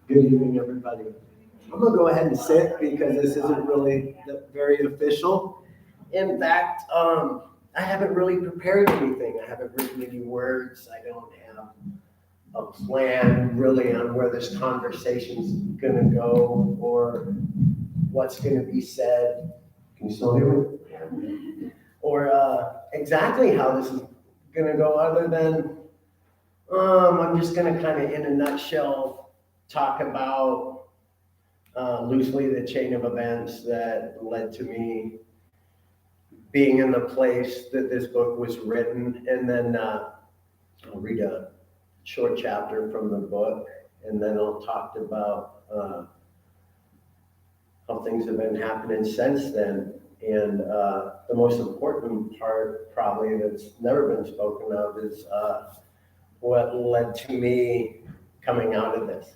Good evening, everybody. I'm going to go ahead and sit because this isn't really very official. In fact, I haven't really prepared anything. I haven't written any words. I don't have a plan really on where this conversation's going to go or what's going to be said. Can you still hear me? Or exactly how this is going to go, other than I'm just going to kind of, in a nutshell, talk about loosely the chain of events that led to me being in the place that this book was written. And then I'll read a short chapter from the book, and then I'll talk about how things have been happening since then. And the most important part, probably, that's never been spoken of is what led to me coming out of this.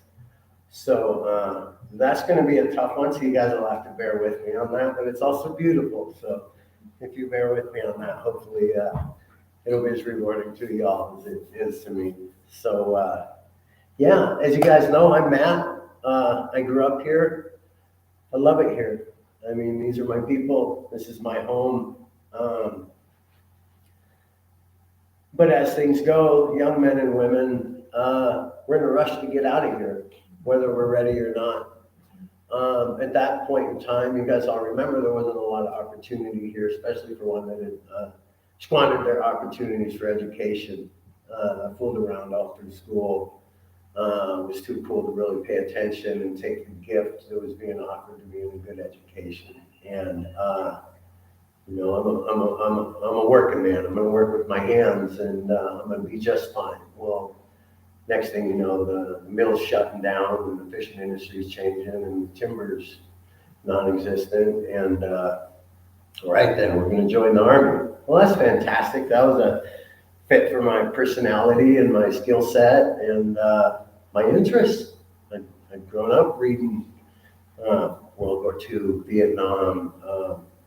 So that's going to be a tough one, so you guys will have to bear with me on that, but it's also beautiful. So if you bear with me on that, hopefully it'll be as rewarding to y'all as it is to me. So yeah, as you guys know, I'm Matt. I grew up here. I love it here. I mean, these are my people. This is my home. But as things go, young men and women, we're in a rush to get out of here, whether we're ready or not. At that point in time, you guys all remember there wasn't a lot of opportunity here, especially for one that had squandered their opportunities for education. Fooled around all through school. Was too cool to really pay attention and take the gift that was being offered to me in a good education. And you know, I'm a working man. I'm going to work with my hands, and I'm going to be just fine. Well, next thing you know, the mill's shutting down, and the fishing industry's changing, and the timber's non-existent. And right then, we're going to join the Army. Well, that's fantastic. That was a fit for my personality and my skill set and my interests. I'd grown up reading World War II, Vietnam,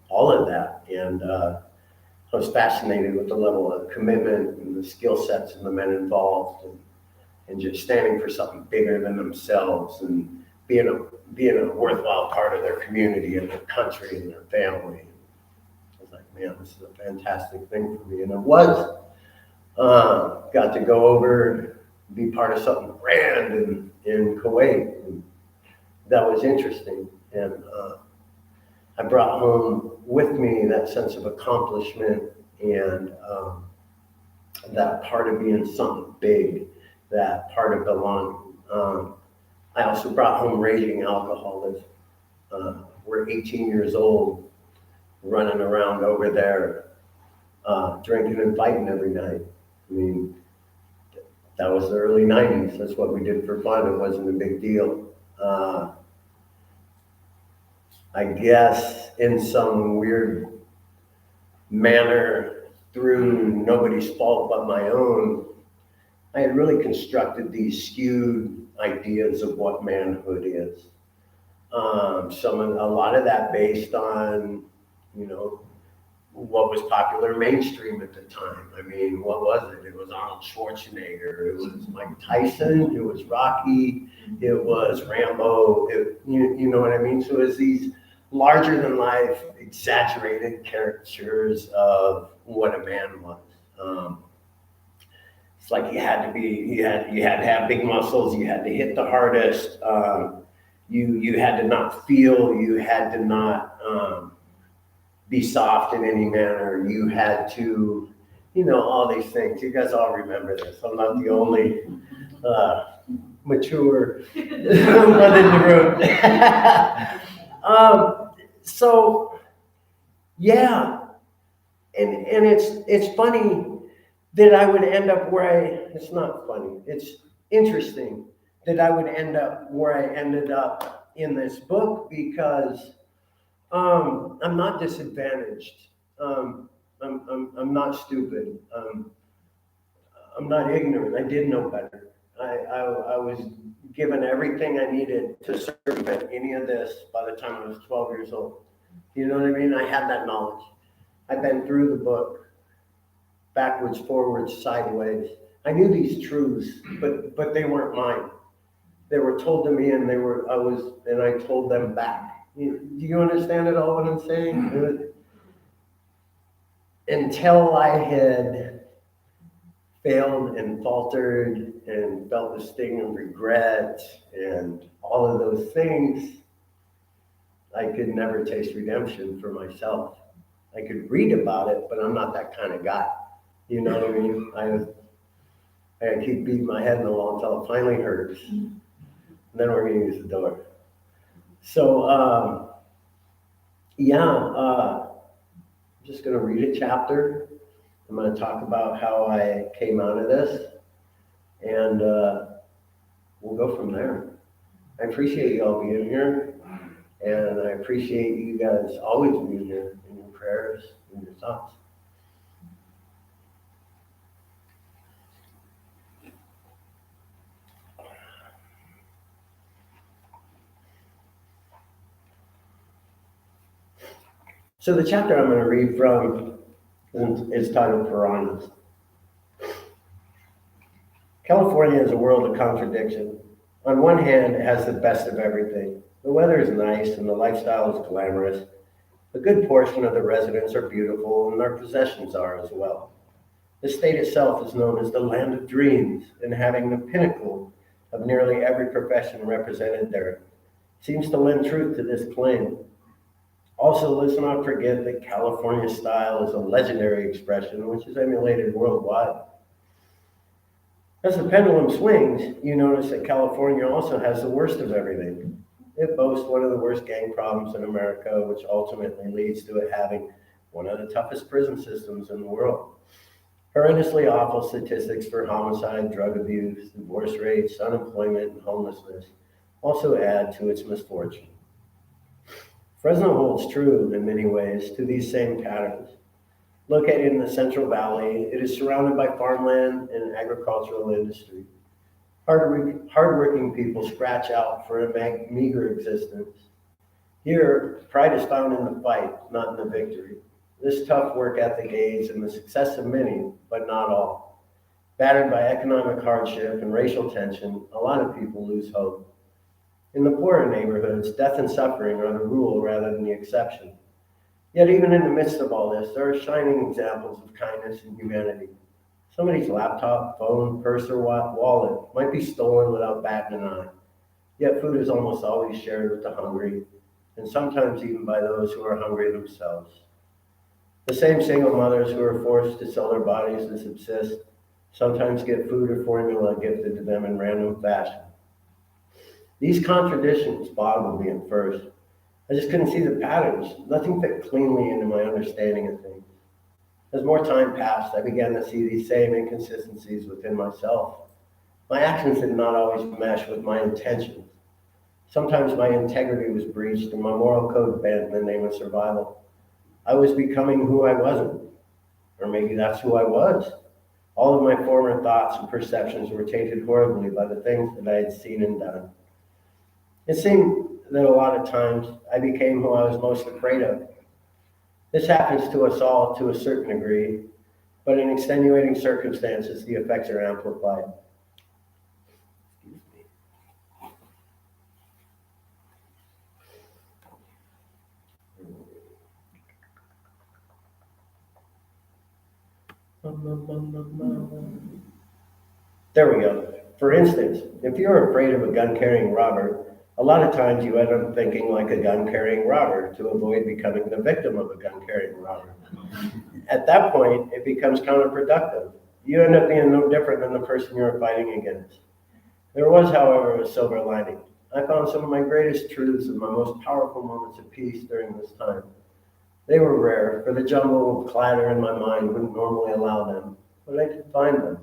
all of that. And I was fascinated with the level of commitment and the skill sets of the men involved, and just standing for something bigger than themselves, and being a worthwhile part of their community and their country and their family. I was like, man, this is a fantastic thing for me. And it was. Got to go over, be part of something grand in Kuwait. And that was interesting. And I brought home with me that sense of accomplishment and that part of being something big, that part of belonging. I also brought home raging alcoholism. We're 18 years old, running around over there, drinking and fighting every night. I mean, that was the early 90s. That's what we did for fun. It wasn't a big deal. I guess in some weird manner, through nobody's fault but my own, I had really constructed these skewed ideas of what manhood is. A lot of that based on, you know, what was popular mainstream at the time. I mean, what was it? It was Arnold Schwarzenegger. It was Mike Tyson. It was Rocky. It was Rambo. You know what I mean? So it was these larger than life, exaggerated caricatures of what a man was. It's like you had to have big muscles. You had to hit the hardest. You had to not feel. You had to not be soft in any manner. You had to, you know, all these things. You guys all remember this. I'm not the only mature one in the room. So, yeah, and it's funny that I would end up where it's not funny. It's interesting that I would end up where I ended up in this book, because I'm not disadvantaged. I'm not stupid. I'm not ignorant. I did know better. I was given everything I needed to circumvent any of this by the time I was 12 years old. You know what I mean? I had that knowledge. I've been through the book, backwards, forwards, sideways. I knew these truths, but they weren't mine. they were told to me, and I told them back. Do you understand at all what I'm saying? Until I had failed and faltered and felt the sting of regret and all of those things, I could never taste redemption for myself. I could read about it, but I'm not that kind of guy. You know what I mean? I keep beating my head in the wall until it finally hurts. And then we're going to use the door. So, I'm just going to read a chapter. I'm going to talk about how I came out of this, and we'll go from there. I appreciate you all being here, and I appreciate you guys always being here in your prayers and your thoughts. So the chapter I'm going to read from is titled Piranhas. California is a world of contradiction. On one hand, it has the best of everything. The weather is nice and the lifestyle is glamorous. A good portion of the residents are beautiful and their possessions are as well. The state itself is known as the land of dreams, and having the pinnacle of nearly every profession represented there seems to lend truth to this claim. Also, let's not forget that California style is a legendary expression which is emulated worldwide. As the pendulum swings, you notice that California also has the worst of everything. It boasts one of the worst gang problems in America, which ultimately leads to it having one of the toughest prison systems in the world. Horrendously awful statistics for homicide, drug abuse, divorce rates, unemployment, and homelessness also add to its misfortune. Fresno holds true in many ways to these same patterns. Located in the Central Valley, it is surrounded by farmland and agricultural industry. Hardworking people scratch out for a meager existence. Here, pride is found in the fight, not in the victory. This tough work ethic aids in the success of many, but not all. Battered by economic hardship and racial tension, a lot of people lose hope. In the poorer neighborhoods, death and suffering are the rule rather than the exception. Yet even in the midst of all this, there are shining examples of kindness and humanity. Somebody's laptop, phone, purse, or wallet might be stolen without batting an eye. Yet food is almost always shared with the hungry, and sometimes even by those who are hungry themselves. The same single mothers who are forced to sell their bodies to subsist sometimes get food or formula gifted to them in random fashion. These contradictions boggled me at first. I just couldn't see the patterns. Nothing fit cleanly into my understanding of things. As more time passed, I began to see these same inconsistencies within myself. My actions did not always mesh with my intentions. Sometimes my integrity was breached and my moral code bent in the name of survival. I was becoming who I wasn't. Or maybe that's who I was. All of my former thoughts and perceptions were tainted horribly by the things that I had seen and done. It seemed that a lot of times I became who I was most afraid of. This happens to us all to a certain degree, but in extenuating circumstances, the effects are amplified. There we go. For instance, if you're afraid of a gun-carrying robber, a lot of times you end up thinking like a gun-carrying robber to avoid becoming the victim of a gun-carrying robber. At that point, it becomes counterproductive. You end up being no different than the person you're fighting against. There was, however, a silver lining. I found some of my greatest truths and my most powerful moments of peace during this time. They were rare, for the jumble of clatter in my mind wouldn't normally allow them, but I did find them.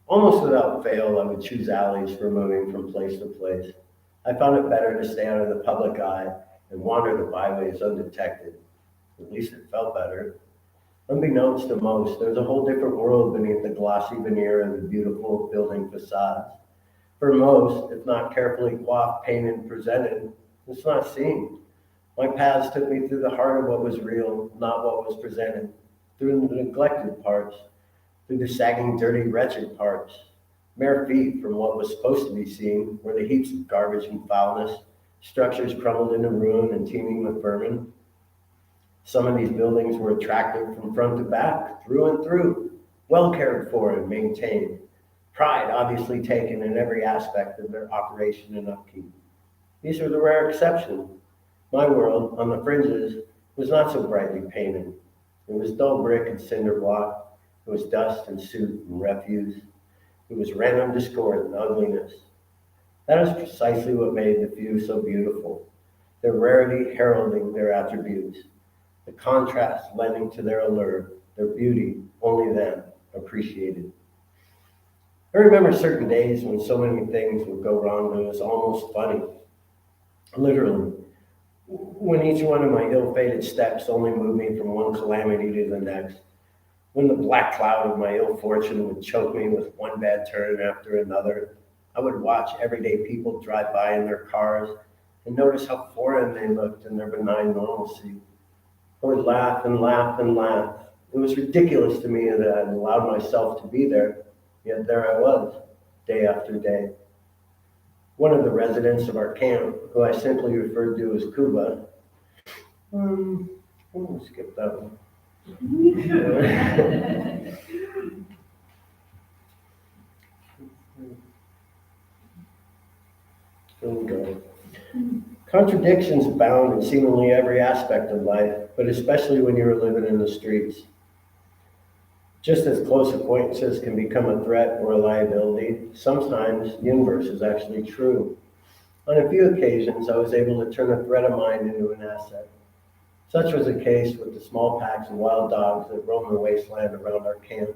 Almost without fail, I would choose alleys for moving from place to place. I found it better to stay out of the public eye and wander the byways undetected. At least it felt better. Unbeknownst to most, there's a whole different world beneath the glossy veneer and the beautiful building facades. For most, if not carefully coiffed, painted, and presented, it's not seen. My paths took me through the heart of what was real, not what was presented, through the neglected parts, through the sagging, dirty, wretched parts. Mere feet from what was supposed to be seen were the heaps of garbage and foulness, structures crumbled into ruin and teeming with vermin. Some of these buildings were attractive from front to back, through and through, well cared for and maintained. Pride obviously taken in every aspect of their operation and upkeep. These were the rare exceptions. My world, on the fringes, was not so brightly painted. It was dull brick and cinder block. It was dust and soot and refuse. It was random discord and ugliness. That is precisely what made the few so beautiful, their rarity heralding their attributes, the contrast lending to their allure, their beauty only then appreciated. I remember certain days when so many things would go wrong that it was almost funny. Literally, when each one of my ill-fated steps only moved me from one calamity to the next, when the black cloud of my ill fortune would choke me with one bad turn after another, I would watch everyday people drive by in their cars and notice how foreign they looked in their benign normalcy. I would laugh and laugh and laugh. It was ridiculous to me that I had allowed myself to be there, yet there I was, day after day. One of the residents of our camp, who I simply referred to as Cuba, I'm going to skip that one. There we go. Contradictions abound in seemingly every aspect of life, but especially when you're living in the streets. Just as close acquaintances can become a threat or a liability, sometimes the inverse is actually true. On a few occasions, I was able to turn a threat of mine into an asset. Such was the case with the small packs of wild dogs that roam the wasteland around our camp.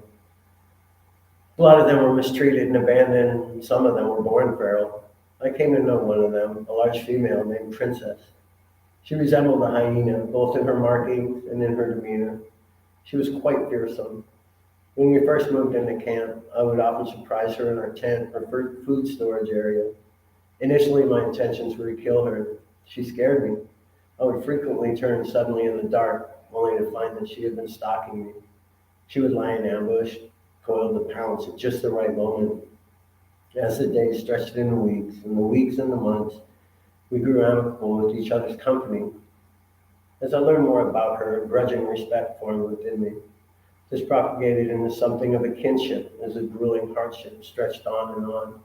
A lot of them were mistreated and abandoned, and some of them were born feral. I came to know one of them, a large female named Princess. She resembled a hyena, both in her markings and in her demeanor. She was quite fearsome. When we first moved into camp, I would often surprise her in our tent or food storage area. Initially, my intentions were to kill her. She scared me. I would frequently turn suddenly in the dark, only to find that she had been stalking me. She would lie in ambush, coiled to pounce at just the right moment. As the days stretched into weeks, and the weeks into months, we grew amicable with each other's company. As I learned more about her, a grudging respect formed within me. This propagated into something of a kinship as a grueling hardship stretched on and on.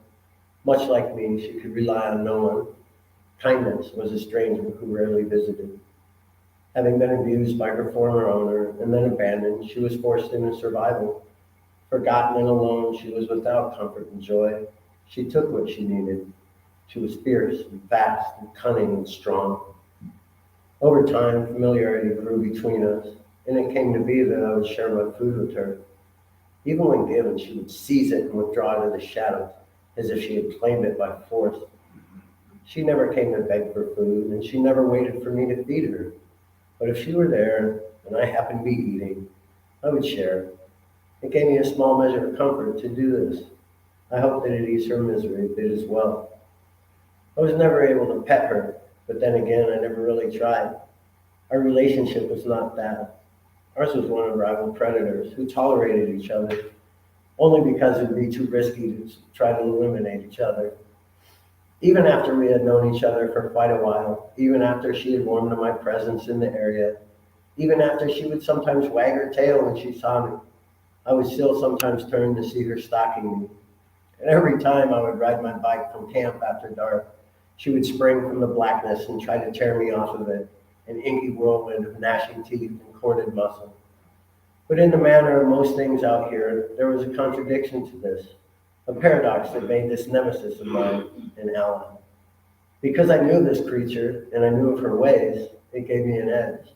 Much like me, she could rely on no one. Kindness was a stranger who rarely visited. Having been abused by her former owner and then abandoned, she was forced into survival. Forgotten and alone, she was without comfort and joy. She took what she needed. She was fierce and fast and cunning and strong. Over time, familiarity grew between us, and it came to be that I would share my food with her. Even when given, she would seize it and withdraw to the shadows, as if she had claimed it by force. She never came to beg for food, and she never waited for me to feed her. But if she were there, and I happened to be eating, I would share. It gave me a small measure of comfort to do this. I hoped that it eased her misery a bit as well. I was never able to pet her, but then again, I never really tried. Our relationship was not that. Ours was one of rival predators who tolerated each other, only because it would be too risky to try to eliminate each other. Even after we had known each other for quite a while, even after she had warmed to my presence in the area, even after she would sometimes wag her tail when she saw me, I would still sometimes turn to see her stalking me. And every time I would ride my bike from camp after dark, she would spring from the blackness and try to tear me off of it, an inky whirlwind of gnashing teeth and corded muscle. But in the manner of most things out here, there was a contradiction to this, a paradox that made this nemesis of mine an ally. Because I knew this creature and I knew of her ways, it gave me an edge.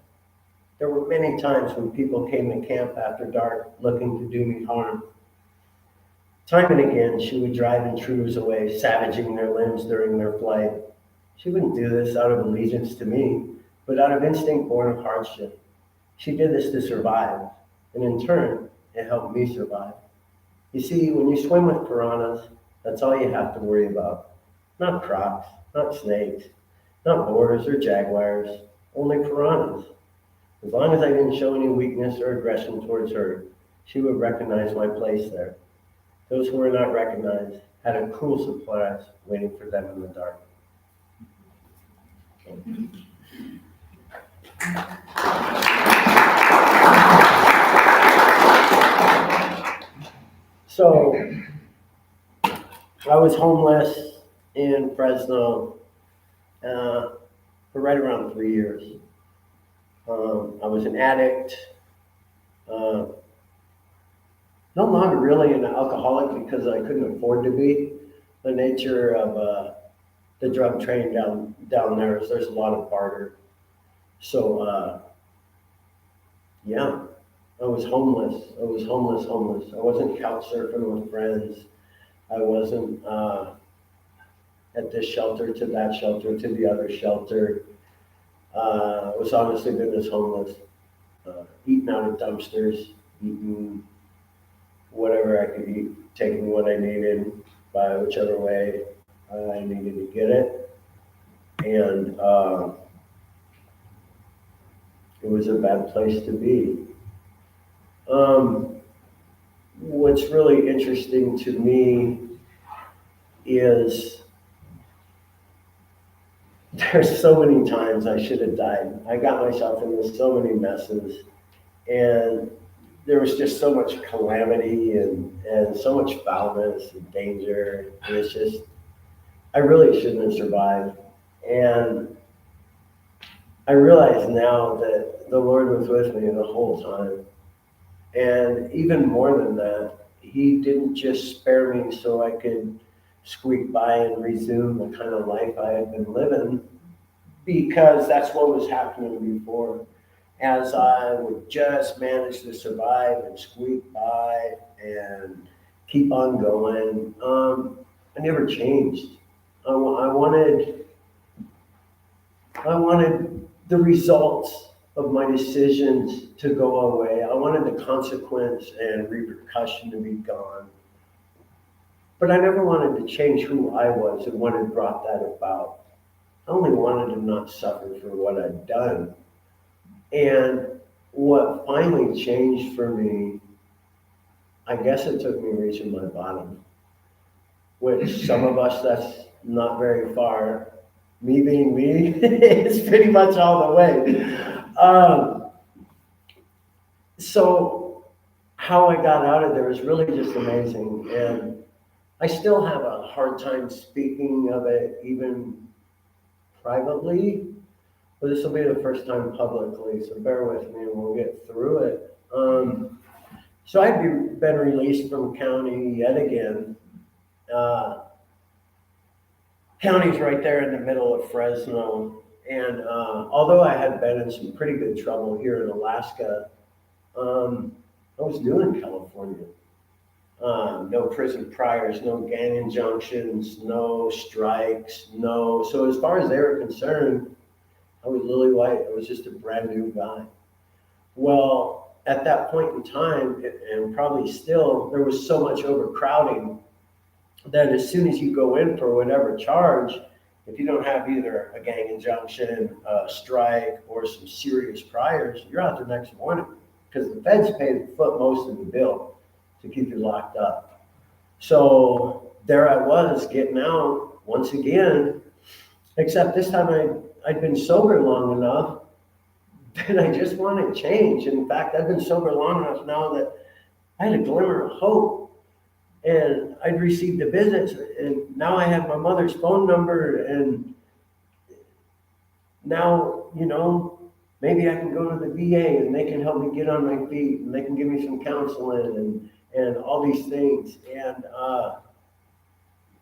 There were many times when people came to camp after dark looking to do me harm. Time and again, she would drive intruders away, savaging their limbs during their flight. She wouldn't do this out of allegiance to me, but out of instinct born of hardship. She did this to survive, and in turn, it helped me survive. You see, when you swim with piranhas, that's all you have to worry about. Not crocs, not snakes, not boars or jaguars, only piranhas. As long as I didn't show any weakness or aggression towards her, she would recognize my place there. Those who were not recognized had a cruel surprise waiting for them in the dark. So I was homeless in Fresno for right around 3 years. I was an addict, no longer really an alcoholic because I couldn't afford to be. The nature of the drug trade down there is there's a lot of barter. So yeah, I was homeless. I wasn't couch surfing with friends. I wasn't at this shelter to that shelter to the other shelter. I was honestly goodness homeless, eating out of dumpsters, eating whatever I could eat, taking what I needed by whichever way I needed to get it. And it was a bad place to be. What's really interesting to me is there's so many times I should have died. I got myself into so many messes, and there was just so much calamity and so much foulness and danger. And it's just, I really shouldn't have survived. And I realize now that the Lord was with me the whole time. And even more than that, He didn't just spare me so I could squeak by and resume the kind of life I had been living, because that's what was happening before. As I would just manage to survive and squeak by and keep on going, I never changed. I wanted the results of my decisions to go away. I wanted the consequence and repercussion to be gone. But I never wanted to change who I was and what had brought that about. I only wanted to not suffer for what I'd done. And what finally changed for me, I guess it took me reaching my bottom, which some of us, that's not very far. Me being me, it's pretty much all the way. So how I got out of there is really just amazing. And I still have a hard time speaking of it, even privately, but this will be the first time publicly, so bear with me and we'll get through it. So I'd been released from county yet again. County's right there in the middle of Fresno. And although I had been in some pretty good trouble here in Alaska, I was new in California. No prison priors, no gang injunctions, no strikes, no. So as far as they were concerned, I was lily white. I was just a brand new guy. Well, at that point in time, and probably still, there was so much overcrowding that as soon as you go in for whatever charge, if you don't have either a gang injunction, a strike, or some serious priors, you're out the next morning, because the feds pay the foot most of the bill to keep you locked up. So there I was getting out once again, except this time I'd been sober long enough that I just wanted change. In fact, I've been sober long enough now that I had a glimmer of hope. And I'd received a visit, and now I had my mother's phone number, and now, maybe I can go to the VA and they can help me get on my feet, and they can give me some counseling and all these things. And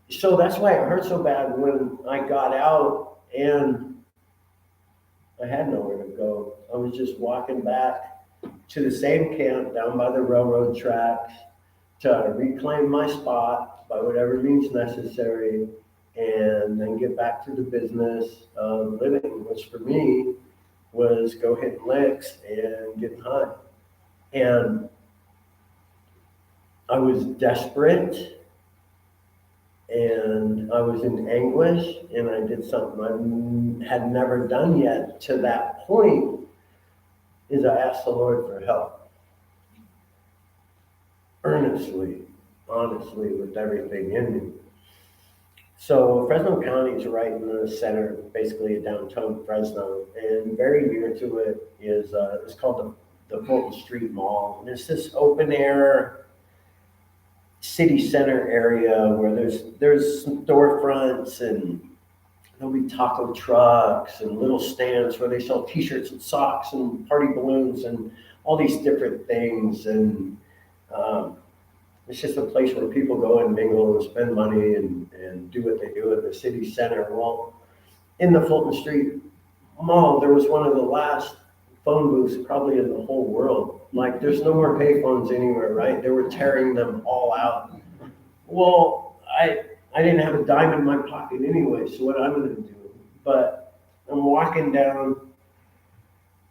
so that's why it hurt so bad when I got out and I had nowhere to go. I was just walking back to the same camp down by the railroad tracks to reclaim my spot by whatever means necessary, and then get back to the business of living, which for me was go hitting licks and getting high. And I was desperate, and I was in anguish, and I did something I had never done yet to that point, is I asked the Lord for help. Earnestly. honestly, with everything in me. So Fresno County is right in the center, basically of downtown Fresno, and very near to it is it's called the Fulton Street Mall. And it's this open air city center area where there's some storefronts and there'll be taco trucks and little stands where they sell T-shirts and socks and party balloons and all these different things. And um, it's just a place where people go and mingle and spend money and do what they do at the city center. Well, in the Fulton Street Mall, there was one of the last phone booths probably in the whole world. Like, there's no more payphones anywhere, right? They were tearing them all out. Well, I didn't have a dime in my pocket anyway, so what I'm going to do? But I'm walking down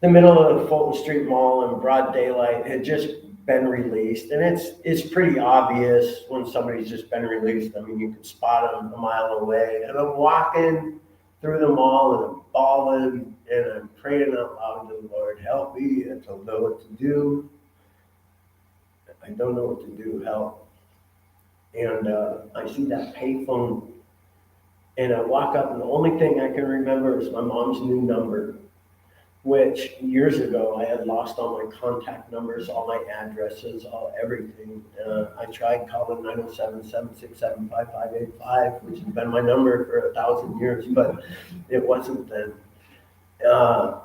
the middle of the Fulton Street Mall in broad daylight. It had just been released, and it's pretty obvious when somebody's just been released. I mean, you can spot them a mile away. And I'm walking through the mall and I'm bawling and I'm praying out loud to the Lord, help me. I don't know what to do. I don't know what to do. Help. And I see that payphone, and I walk up, and the only thing I can remember is my mom's new number, which years ago I had lost all my contact numbers, all my addresses, everything. I tried calling 907-767-5585, which has been my number for 1,000 years, but it wasn't then. I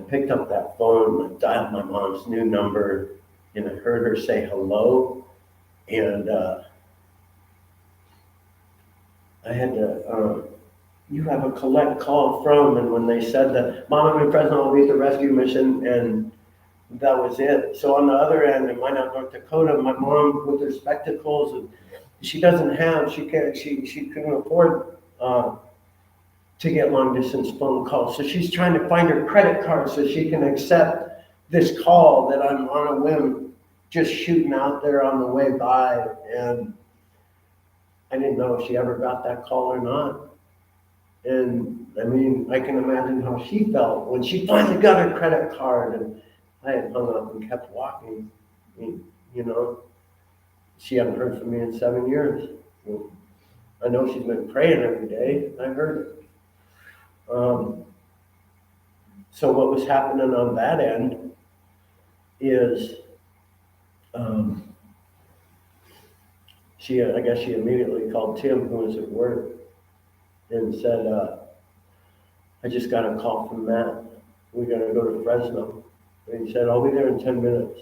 picked up that phone, I dialed my mom's new number, and I heard her say hello, and I had to, you have a collect call from, and when they said that, Mom, I'm in Fresno, I'll be at the rescue mission, and that was it. So on the other end, in Minot, North Dakota, my mom with her spectacles, and she couldn't afford to get long distance phone calls. So she's trying to find her credit card so she can accept this call that I'm on a whim just shooting out there on the way by. And I didn't know if she ever got that call or not. And I mean, I can imagine how she felt when she finally got her credit card, and I had hung up and kept walking. I mean, she hadn't heard from me in 7 years. Well, I know she's been praying every day. I heard it. So what was happening on that end is I guess she immediately called Tim, who was at work, and said, I just got a call from Matt. We got to go to Fresno. And he said, I'll be there in 10 minutes.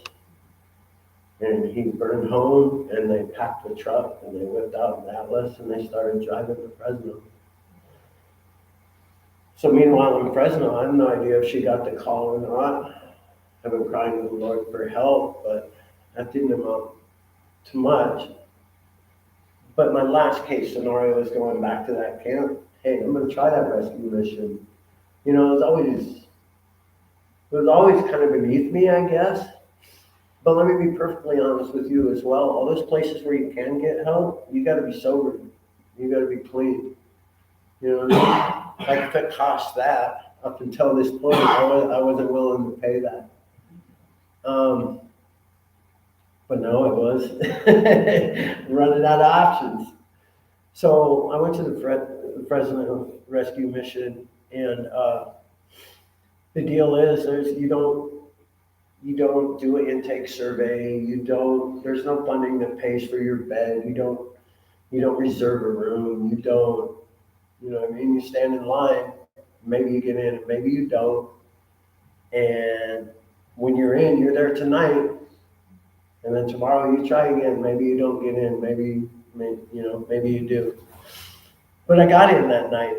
And he burned home, and they packed the truck, and they whipped out an Atlas, and they started driving to Fresno. So meanwhile in Fresno, I have no idea if she got the call or not. I've been crying to the Lord for help, but that didn't amount to much. But my last case scenario is going back to that camp. Hey, I'm going to try that rescue mission. It was always kind of beneath me, I guess. But let me be perfectly honest with you as well. All those places where you can get help, you got to be sober. You got to be clean. Like if it costs that, up until this point, I wasn't willing to pay that. But no, it was running out of options. So I went to the Fresno Rescue Mission, and the deal is you don't do an intake survey. There's no funding that pays for your bed. You don't reserve a room. You don't, what I mean? You stand in line. Maybe you get in, maybe you don't. And when you're in, you're there tonight. And then tomorrow you try again. Maybe you don't get in. Maybe you do. But I got in that night.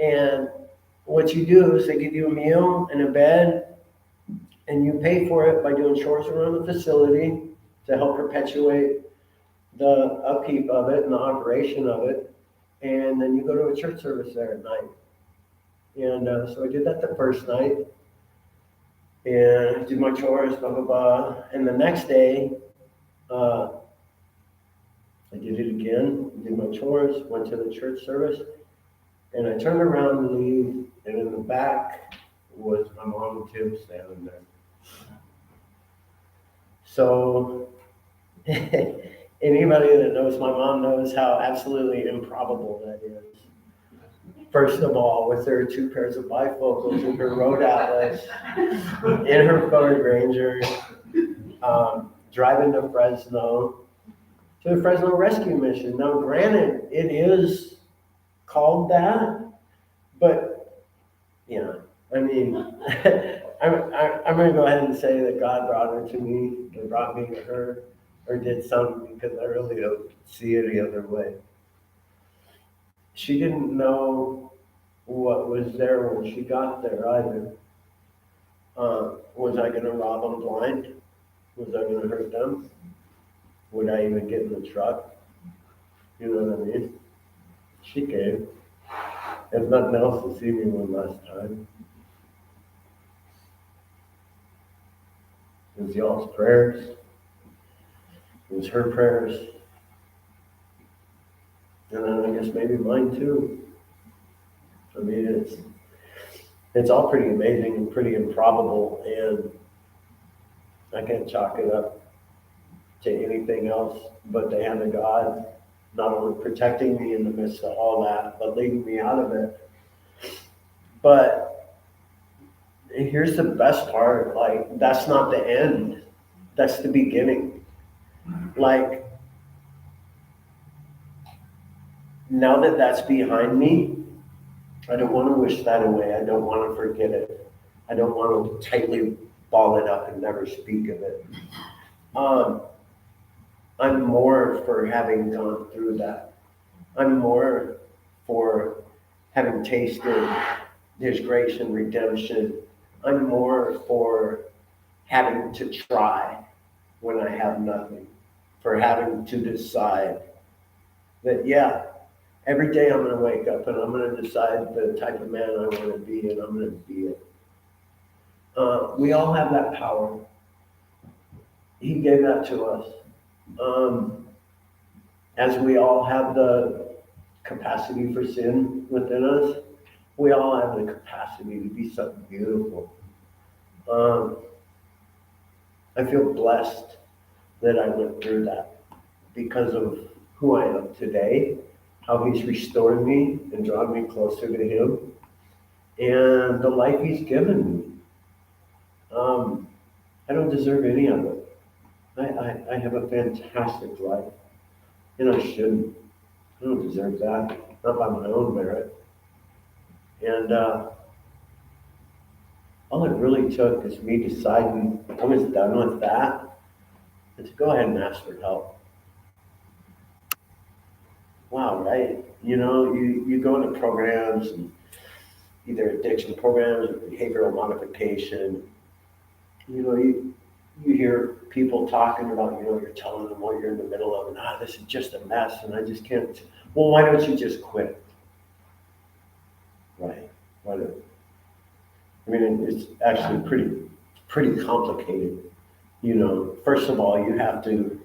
And what you do is they give you a meal and a bed, and you pay for it by doing chores around the facility to help perpetuate the upkeep of it and the operation of it. And then you go to a church service there at night. And so I did that the first night. And I did my chores, blah, blah, blah. And the next day, I did it again, did my chores, went to the church service. And I turned around to leave, and in the back was my mom and Tim standing there. So Anybody that knows my mom knows how absolutely improbable that is. First of all, with her 2 pairs of bifocals in her road atlas, in her Ford Ranger, driving to Fresno, to the Fresno Rescue Mission. Now, granted, it is called that, but, yeah, I mean, I'm going to go ahead and say that God brought her to me, and brought me to her, or did something, because I really don't see it any other way. She didn't know what was there when she got there either. Was I going to rob them blind? Was I going to hurt them? Would I even get in the truck? You know what I mean? She came. If nothing else, to see me one last time. It was y'all's prayers. It was her prayers. And then I guess maybe mine too. I mean, it's all pretty amazing and pretty improbable, and I can't chalk it up to anything else but the hand of God, not only protecting me in the midst of all that, but leading me out of it. But here's the best part, like, that's not the end. That's the beginning. Like, now that that's behind me, I don't want to wish that away. I don't want to forget it. I don't want to tightly ball it up and never speak of it. I'm more for having gone through that. I'm more for having tasted His grace and redemption. I'm more for having to try when I have nothing, for having to decide that, yeah, every day I'm going to wake up and I'm going to decide the type of man I want to be, and I'm going to be it. We all have that power. He gave that to us. As we all have the capacity for sin within us, we all have the capacity to be something beautiful. I feel blessed that I went through that because of who I am today, how He's restored me and drawn me closer to Him, and the life He's given me. I don't deserve any of it. I have a fantastic life, and I shouldn't. I don't deserve that, not by my own merit. And all it really took is me deciding I was done with that, and to go ahead and ask for help. Wow, right? You know, you go into programs, and either addiction programs or behavioral modification. You know, you hear people talking about, you know, you're telling them what you're in the middle of, and this is just a mess, and I just can't. Well, why don't you just quit? Right? Why don't? I mean, it's actually pretty complicated. You know, first of all, you have to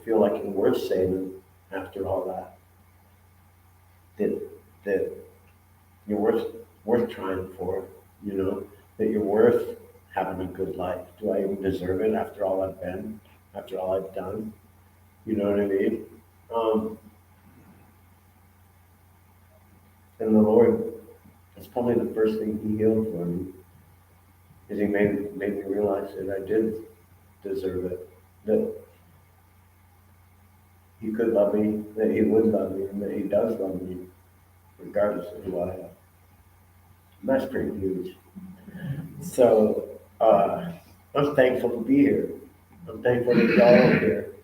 feel like you're worth saving after all that. That you're worth trying for. You know, that you're worth having a good life. Do I even deserve it after all I've been, after all I've done? You know what I mean? And the Lord, that's probably the first thing He healed for me, is He made me realize that I did deserve it, that He could love me, that He would love me, and that He does love me, regardless of who I am. And that's pretty huge. So I'm thankful to be here. I'm thankful that y'all are here.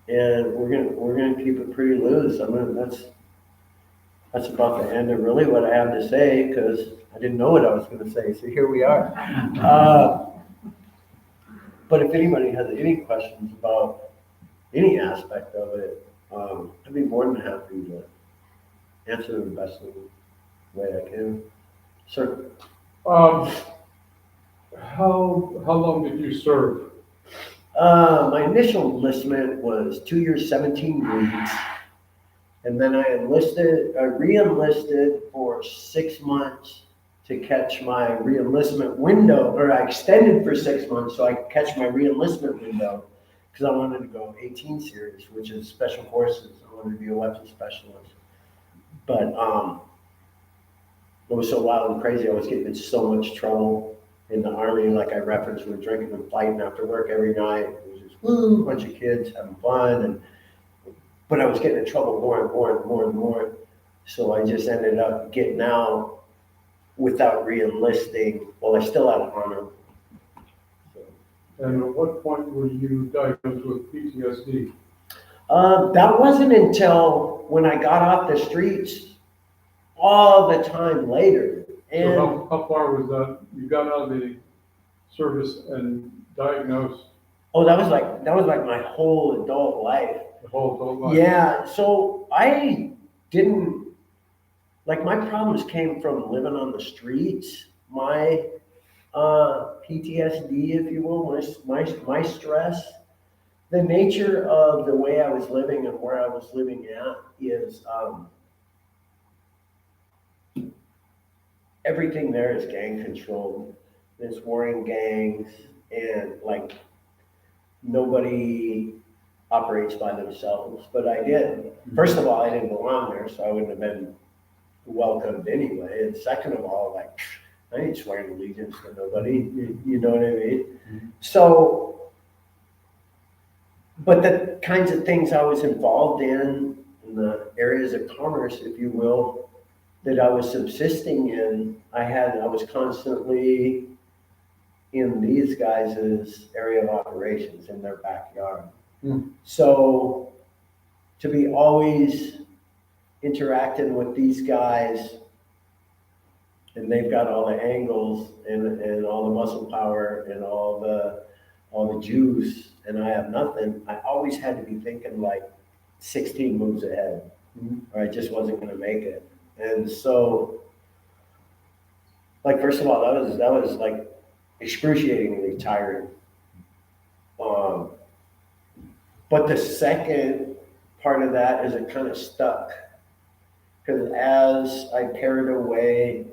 And we're gonna keep it pretty loose. That's about the end of really what I have to say, because I didn't know what I was going to say. So here we are. But if anybody has any questions about any aspect of it, I'd be more than happy to answer them the best way I can. Sir. How long did you serve? My initial enlistment was 2 years, 17 weeks. And then I re-enlisted for 6 months to catch my reenlistment window, or I extended for 6 months so I could catch my reenlistment window because I wanted to go 18 series, which is special forces. I wanted to be a weapons specialist. But it was so wild and crazy. I was getting in so much trouble in the Army. Like I referenced, we were drinking and fighting after work every night. It was just woo, bunch of kids having fun. But I was getting in trouble more and more and more and more. So I just ended up getting out without re-enlisting. Well, I still had honor. So, And at what point were you diagnosed with PTSD? that wasn't until when I got off the streets all the time later. And So how far was that? You got out of the service and diagnosed oh, that was like my whole adult life. the whole adult life? Yeah, so I didn't, like my problems came from living on the streets. My PTSD, if you will, my stress, the nature of the way I was living and where I was living at is everything there is gang controlled. There's warring gangs, and like nobody operates by themselves. But I did. First of all, I didn't belong there, so I wouldn't have been welcomed anyway. And second of all, like I ain't swearing allegiance to nobody. You know what I mean? Mhm. So, but the kinds of things I was involved in the areas of commerce, if you will, that I was subsisting in, I was constantly in these guys' area of operations in their backyard. Hmm. So to be always interacting with these guys, and they've got all the angles and all the muscle power and all the juice, and I have nothing, I always had to be thinking like 16 moves ahead, or I just wasn't going to make it. And so, like, first of all, that was like excruciatingly tiring. But the second part of that is it kind of stuck, because as I pared away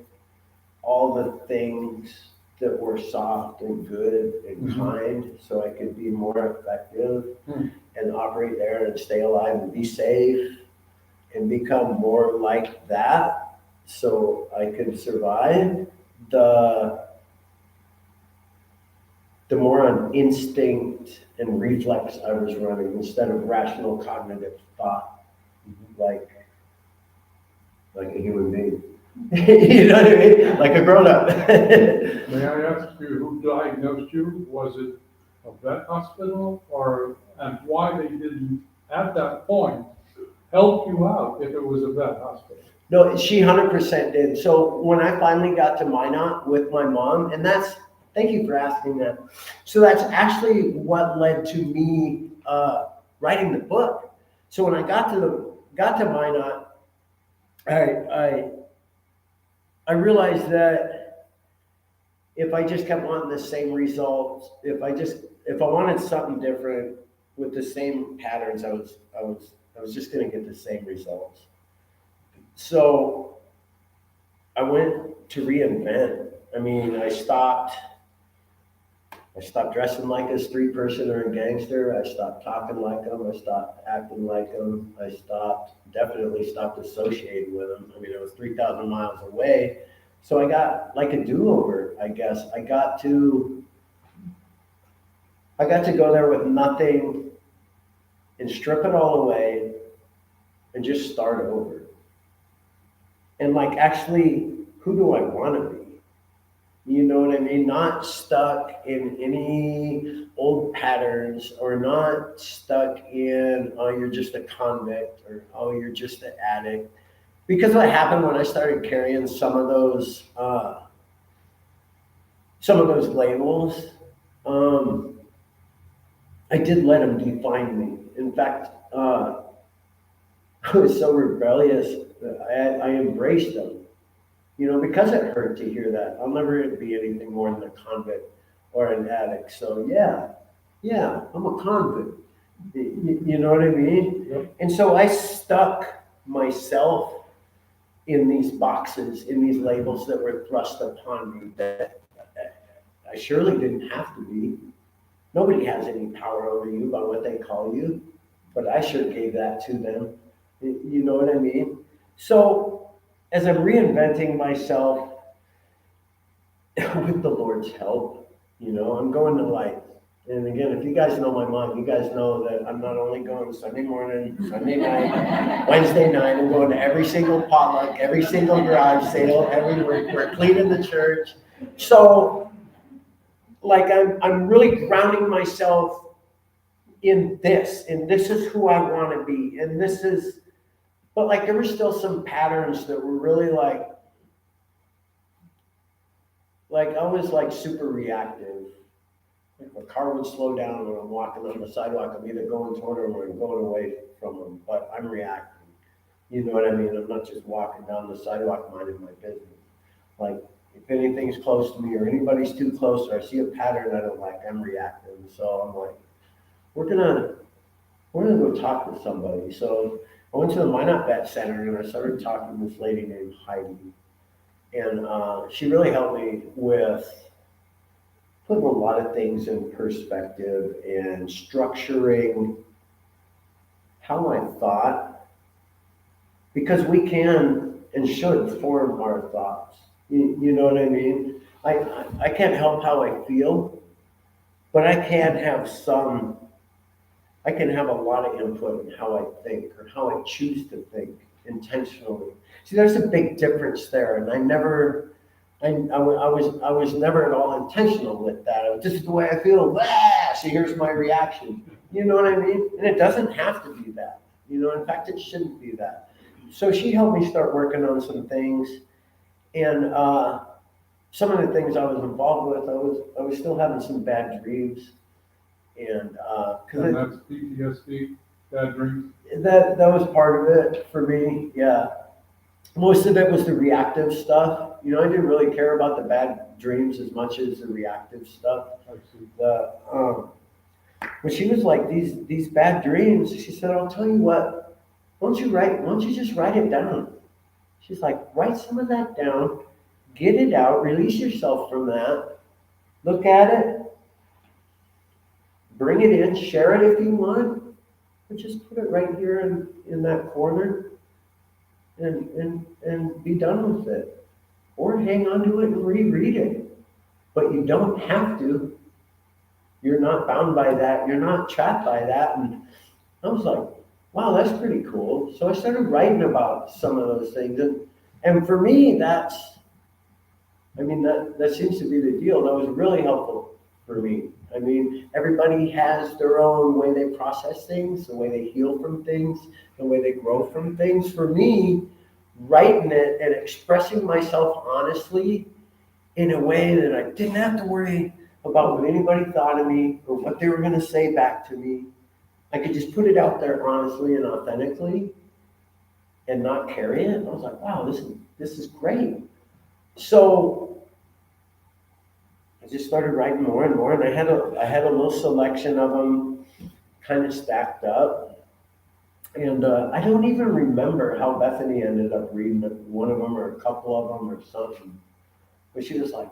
all the things that were soft and good and kind, so I could be more effective and operate there and stay alive and be safe and become more like that, so I could survive, the more on instinct and reflex I was running instead of rational cognitive thought, like a human being. You know what I mean? Like a grown up. May I ask you who diagnosed you? Was it a vet hospital, and why they didn't, at that point, help you out if it was a vet hospital? No, she 100% did. So when I finally got to Minot with my mom, and thank you for asking that. So that's actually what led to me writing the book. So when I got to Minot, I realized that if I just kept wanting the same results, if I wanted something different with the same patterns, I was just going to get the same results. So I went to reinvent. I mean, I stopped dressing like a street person or a gangster. I stopped talking like them. I stopped acting like them. I definitely stopped associating with them. I mean, I was 3,000 miles away. So I got like a do-over, I guess. I got to go there with nothing and strip it all away and just start over. And like, actually, who do I want to be? You know what I mean? Not stuck in any old patterns, or not stuck in, oh, you're just a convict, or oh, you're just an addict. Because what happened when I started carrying some of those labels, I did let them define me. In fact, I was so rebellious that I embraced them. You know, because it hurt to hear that. I'll never be anything more than a convict or an addict. So yeah, I'm a convict. You know what I mean? Yep. And so I stuck myself in these boxes, in these labels that were thrust upon me that I surely didn't have to be. Nobody has any power over you by what they call you, but I sure gave that to them. You know what I mean? So as I'm reinventing myself with the Lord's help, I'm going to light. And again, if you guys know my mom, you guys know that I'm not only going Sunday morning, Sunday night, Wednesday night, I'm going to every single potluck, every single garage sale, we're cleaning the church. So, like, I'm really grounding myself in this, and this is who I want to be, and this is, but like, there were still some patterns that were really like I was like super reactive. If a car would slow down when I'm walking on the sidewalk, I'm either going toward them or I'm going away from them, but I'm reacting. You know what I mean? I'm not just walking down the sidewalk minding my business. Like, if anything's close to me or anybody's too close or I see a pattern I don't like, I'm reacting. So I'm like, we're gonna go talk to somebody. So I went to the Minot Vet Center and I started talking to this lady named Heidi. And she really helped me with putting a lot of things in perspective and structuring how I thought, because we can and should form our thoughts. You know what I mean? I can't help how I feel, but I can have a lot of input in how I think or how I choose to think intentionally. See, there's a big difference there, and I was never at all intentional with that. This is the way I feel. So here's my reaction. You know what I mean? And it doesn't have to be that. In fact, it shouldn't be that. So she helped me start working on some things, and some of the things I was involved with, I was still having some bad dreams, and And that's PTSD, bad dreams? that was part of it for me. Yeah. Most of it was the reactive stuff. I didn't really care about the bad dreams as much as the reactive stuff. I see. When she was like, these bad dreams, she said, I'll tell you what, why don't you just write it down? She's like, write some of that down, get it out, release yourself from that, look at it, bring it in, share it if you want, but just put it right here in that corner. And be done with it, or hang on to it and reread it. But you don't have to. You're not bound by that. You're not trapped by that. And I was like, wow, that's pretty cool. So I started writing about some of those things, and for me, that seems to be the deal. That was really helpful for me. Everybody has their own way they process things, the way they heal from things, the way they grow from things. For me, writing it and expressing myself honestly in a way that I didn't have to worry about what anybody thought of me or what they were going to say back to me. I could just put it out there honestly and authentically and not carry it. And I was like, wow, this is great. So I just started writing more and more, and I had a little selection of them kind of stacked up. And I don't even remember how Bethany ended up reading one of them or a couple of them or something. But she was like,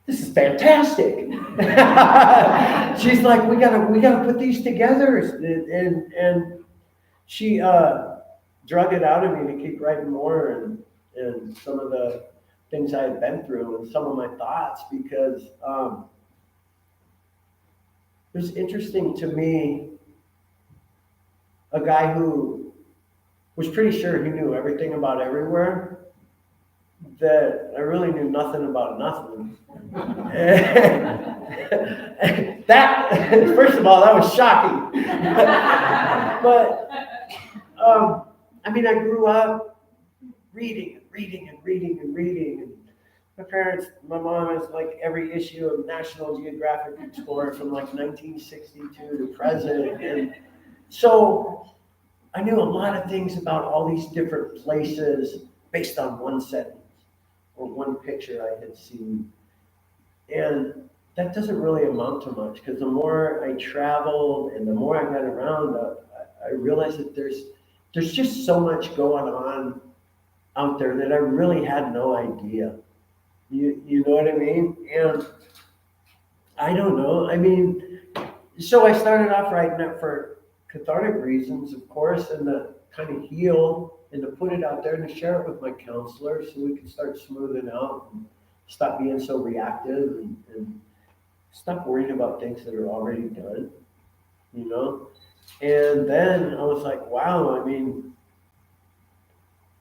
this is fantastic. She's like, we gotta put these together. And she drug it out of me to keep writing more and some of the things I had been through and some of my thoughts, because it was interesting to me, a guy who was pretty sure he knew everything about everywhere, that I really knew nothing about nothing. That, first of all, that was shocking. But I grew up reading. And my mom has like every issue of National Geographic Explorer from like 1962 to present. And so I knew a lot of things about all these different places based on one sentence or one picture I had seen. And that doesn't really amount to much, because the more I traveled and the more I got around, I realized that there's just so much going on out there that I really had no idea. You know what I mean? And I don't know. I mean, so I started off writing it for cathartic reasons, of course, and to kind of heal and to put it out there and to share it with my counselor so we could start smoothing out and stop being so reactive and stop worrying about things that are already done, you know? And then I was like, wow, I mean,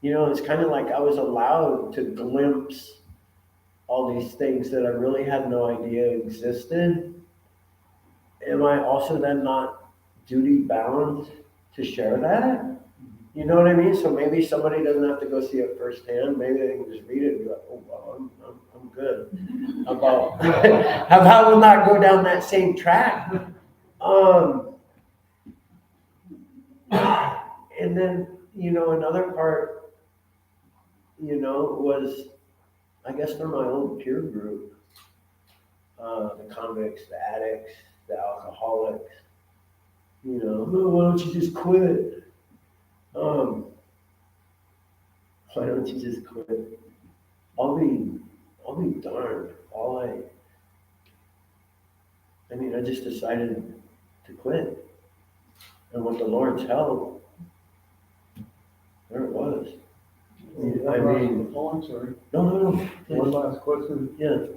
it's kind of like I was allowed to glimpse all these things that I really had no idea existed. Am I also then not duty bound to share that? You know what I mean? So maybe somebody doesn't have to go see it firsthand. Maybe they can just read it and be like, oh, well, I'm good. About, how about we'll not go down that same track? And then, another part, was, I guess, for my own peer group, the convicts, the addicts, the alcoholics, "Oh, why don't you just quit? Why don't you just quit? I'll be darned. I just decided to quit. And with the Lord's help, there it was. I mean, Oh, I'm sorry. no. One last question. Yeah.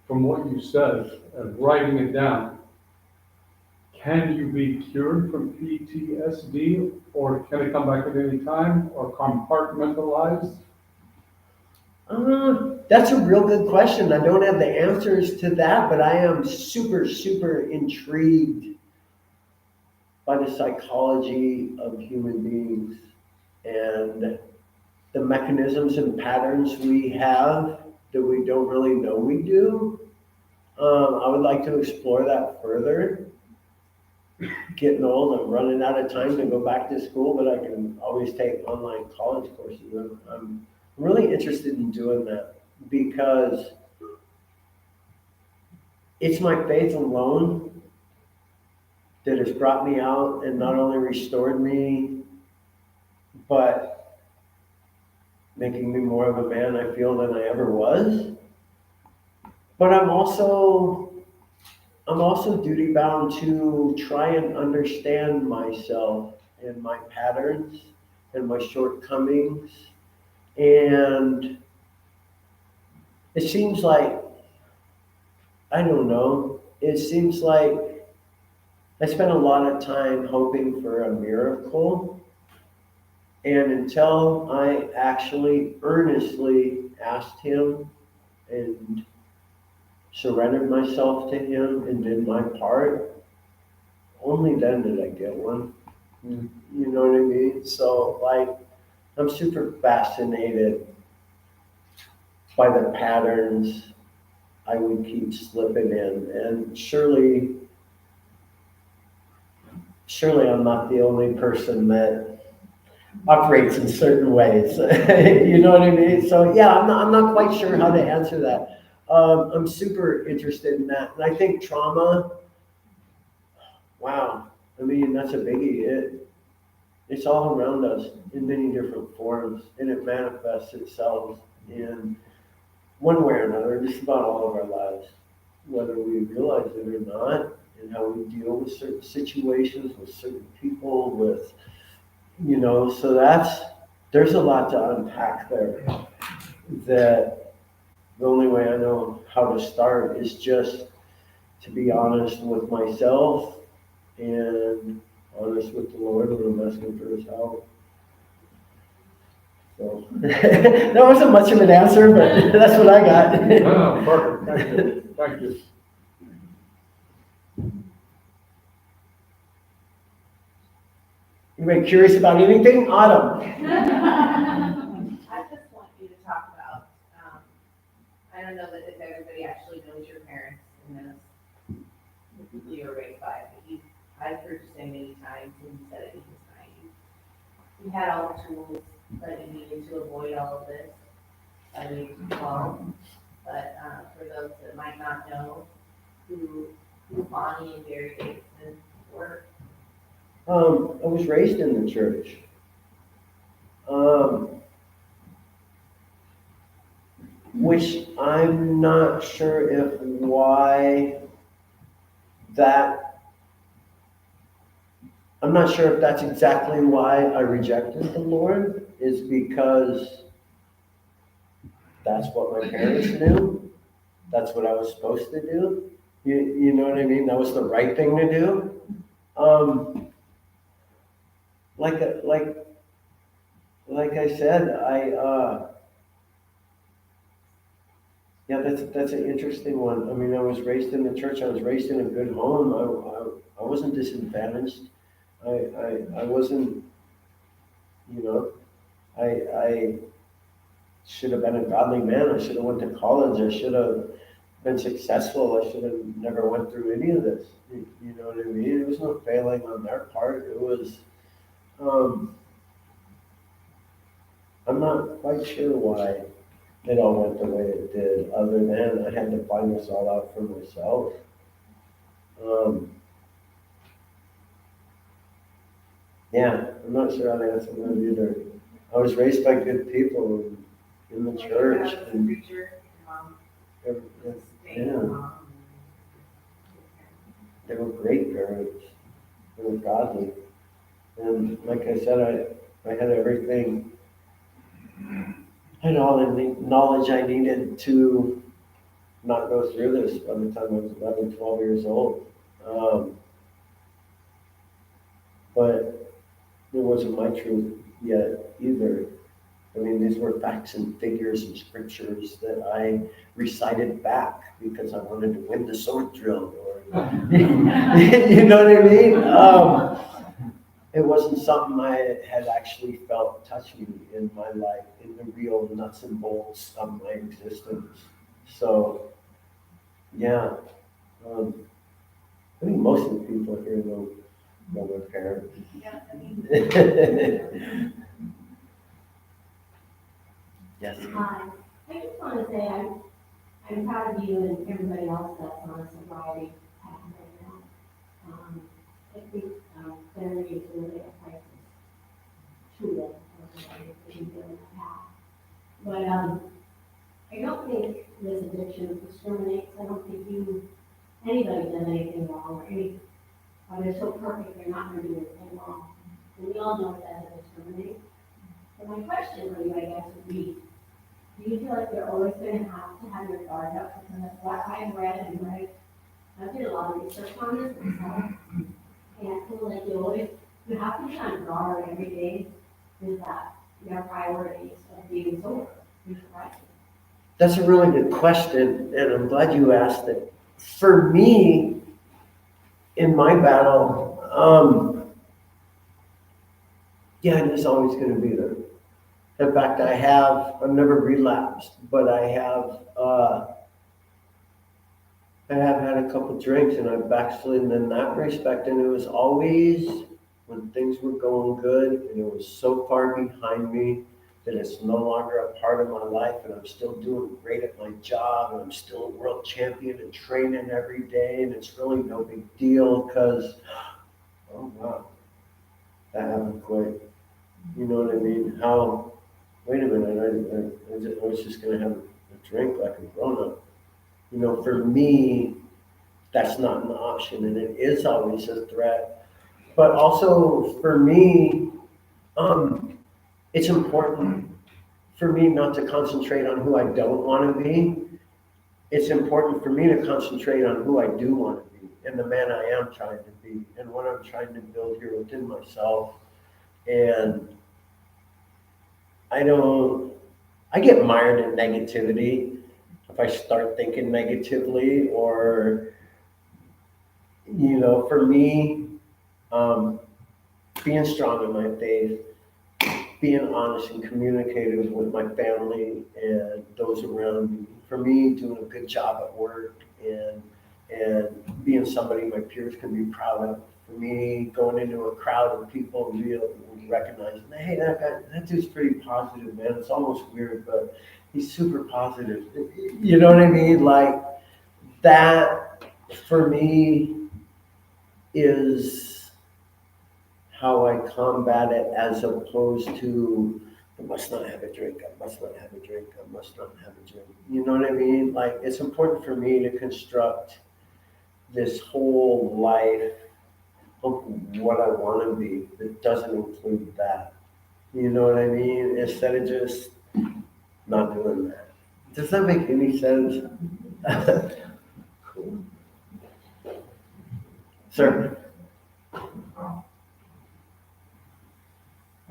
From what you said and writing it down, can you be cured from PTSD, or can it come back at any time, or compartmentalized? That's a real good question. I don't have the answers to that, but I am super, super intrigued by the psychology of human beings and the mechanisms and patterns we have that we don't really know we do. I would like to explore that further. Getting old, I'm running out of time to go back to school, but I can always take online college courses. I'm really interested in doing that because it's my faith alone that has brought me out and not only restored me, but making me more of a man I feel than I ever was. But I'm also duty bound to try and understand myself and my patterns and my shortcomings. And it seems like, I don't know, it seems like I spent a lot of time hoping for a miracle. And until I actually earnestly asked him and surrendered myself to him and did my part, only then did I get one. You know what I mean? So, I'm super fascinated by the patterns I would keep slipping in. And surely I'm not the only person that operates in certain ways. You know what I mean? So yeah, I'm not quite sure how to answer that. I'm super interested in that. And I think trauma, wow, that's a biggie. It's all around us in many different forms, and it manifests itself in one way or another, just about all of our lives, whether we realize it or not, and how we deal with certain situations, with certain people, so there's a lot to unpack there. That the only way I know how to start is just to be honest with myself and honest with the Lord when I'm asking for his help. So that wasn't much of an answer, but that's what I got. No, perfect. Thank you. Anybody curious about anything? Autumn. I just want you to talk about, I don't know that if everybody actually knows your parents and knows the people you were raised by, but I've heard you say many times, and you said it even tonight, you had all the tools that you needed to avoid all of this by the age of 12. But for those that might not know who Bonnie and Gary Davidson were. I was raised in the church. Which I'm not sure if why that, I'm not sure if that's exactly why I rejected the Lord, is because that's what my parents knew. That's what I was supposed to do. You know what I mean? That was the right thing to do. Um, like, like I said, yeah, that's an interesting one. I mean, I was raised in the church. I was raised in a good home. I wasn't disadvantaged. I wasn't, you know, I should have been a godly man. I should have went to college. I should have been successful. I should have never went through any of this. You know what I mean? It was no failing on their part. It was, um, I'm not quite sure why it all went the way it did, other than I had to find this all out for myself. Um, yeah, I'm not sure how to answer that either. I was raised by good people in the Like, church, your dad was a and preacher, your mom every- was a stay-at-home yeah, mom. they were great parents. They were godly, and like I said, I had everything. I had all the knowledge I needed to not go through this by the time I was 11, 12 years old. Um, but it wasn't my truth yet either. I mean, these were facts and figures and scriptures that I recited back because I wanted to win the sword drill, or you know what I mean? It wasn't something I had actually felt touch me in my life, in the real nuts and bolts of my existence. So, yeah, um, I think most of the people here know their parents. Yeah, I mean, Yes. Hi, I just want to say I'm proud of you and everybody else that's on a sobriety path right now. I think clarity is really a crisis tool for everybody to be doing that path. But I don't think this addiction discriminates. I don't think anybody does anything wrong, or they're so perfect they're not going to do anything wrong. And we all know it doesn't discriminate. So my question for you, I guess, would be, do you feel like you're always going to have your guard up? Because that's what I've read and read. I did a lot of research on this myself. And I feel like you have to be on guard every day with that, your priorities of being sober. Right? That's a really good question, and I'm glad you asked it. For me, in my battle, yeah, it is always going to be there. In fact, I've never relapsed, but I have had a couple drinks and I've backslidden in that respect, and it was always when things were going good and it was so far behind me that it's no longer a part of my life, and I'm still doing great at my job, and I'm still a world champion and training every day, and it's really no big deal because, oh wow, that happened quick. You know what I mean? How, wait a minute, I was just going to have a drink like a grown up. You know, for me, that's not an option, and it is always a threat. But also for me, it's important for me not to concentrate on who I don't want to be. It's important for me to concentrate on who I do want to be and the man I am trying to be and what I'm trying to build here within myself. And I get mired in negativity if I start thinking negatively, or, you know, for me, being strong in my faith, being honest and communicative with my family and those around me, for me, doing a good job at work and being somebody my peers can be proud of. For me, going into a crowd of people and recognizing, hey, that dude's pretty positive, man. It's almost weird, but he's super positive. You know what I mean? Like, that for me is how I combat it, as opposed to I must not have a drink, I must not have a drink, I must not have a drink. You know what I mean? Like, it's important for me to construct this whole life of what I want to be that doesn't include that. You know what I mean? Instead of just not doing that. Does that make any sense? Cool. Sir?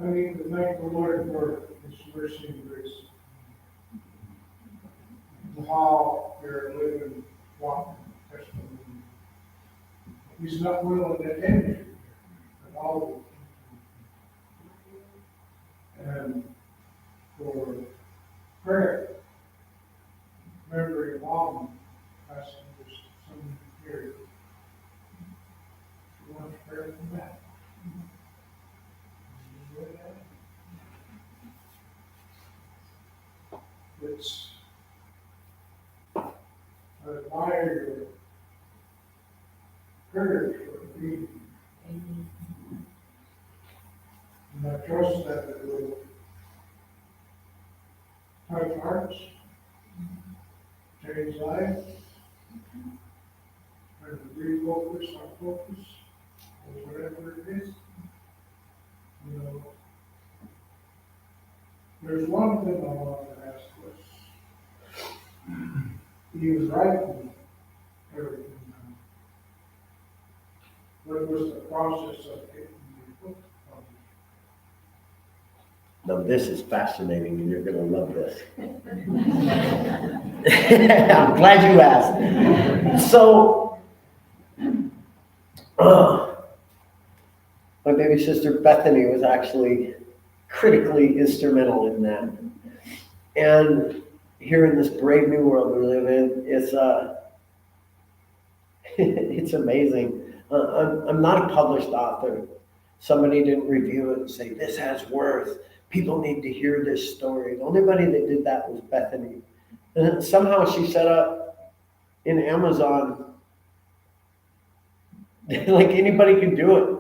I need to thank the Lord for His mercy and grace. How you're living, walking, testimony. He's not willing to end you at all. And for prayer, remember your mom passing this some here. You want to pray for that? It's, I admire your courage for being. And I trust that it will touch hearts, change lives, and refocus our focus on whatever it is. You know, there's one thing I want to ask was, he was writing everything down. What was the process of getting your book published? Now, this is fascinating and you're going to love this. I'm glad you asked. So, my baby sister Bethany was actually critically instrumental in that. And here in this brave new world we live in, it's amazing. I'm not a published author. Somebody didn't review it and say, this has worth. People need to hear this story. The only body that did that was Bethany. And somehow she set up in Amazon, like anybody can do it,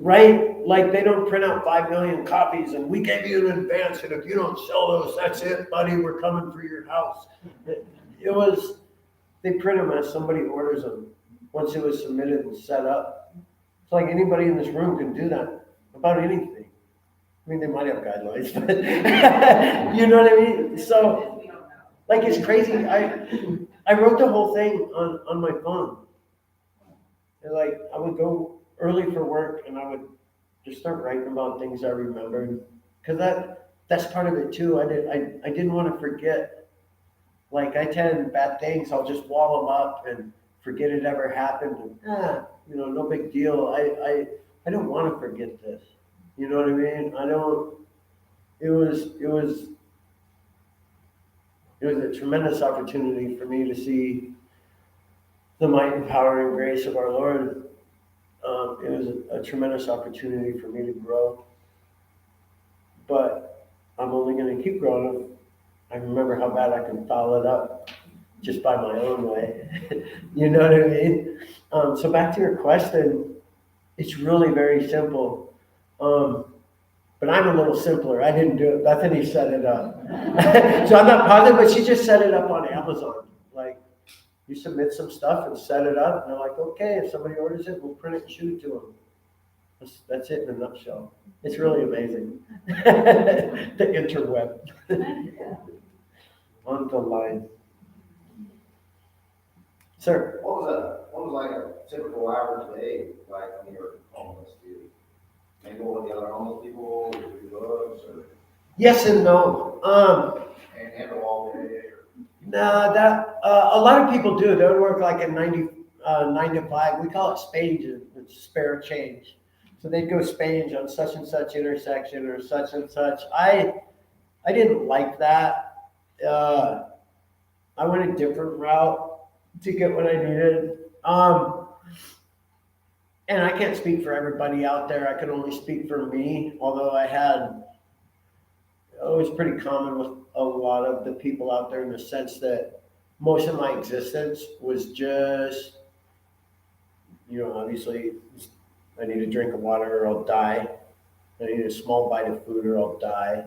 right? Like they don't print out 5 million copies and we gave you an advance and if you don't sell those, that's it, buddy, we're coming for your house. They print them as somebody orders them once it was submitted and set up. It's like anybody in this room can do that about anything. I mean, they might have guidelines, but you know what I mean? So, like, it's crazy. I wrote the whole thing on my phone. And like, I would go early for work and I would just start writing about things I remembered. Because that's part of it too. I didn't want to forget. Like, I tend bad things, I'll just wall them up and forget it ever happened. And, no big deal. I don't want to forget this. You know what I mean? It was a tremendous opportunity for me to see the might and power and grace of our Lord. It was a tremendous opportunity for me to grow. But I'm only going to keep growing. I remember how bad I can foul it up just by my own way. You know what I mean? So back to your question, it's really very simple. But I'm a little simpler. I didn't do it. Bethany set it up. So I'm not positive, but she just set it up on Amazon. Like, you submit some stuff and set it up, and they're like, okay, if somebody orders it, we'll print it and shoot it to them. That's it in a nutshell. It's really amazing. The interweb. On the line. Sir? What was like a typical average day, like when you were homeless, dude? Mingle with the other homeless people, do drugs, or Yes and no. and handle all day, or No, that a lot of people do. They would work like a 9 to 5. We call it spange, it's spare change. So they'd go spange on such and such intersection or such and such. I didn't like that. I went a different route to get what I needed. And I can't speak for everybody out there. I can only speak for me, although it was pretty common with a lot of the people out there in the sense that most of my existence was just, obviously I need a drink of water or I'll die. I need a small bite of food or I'll die.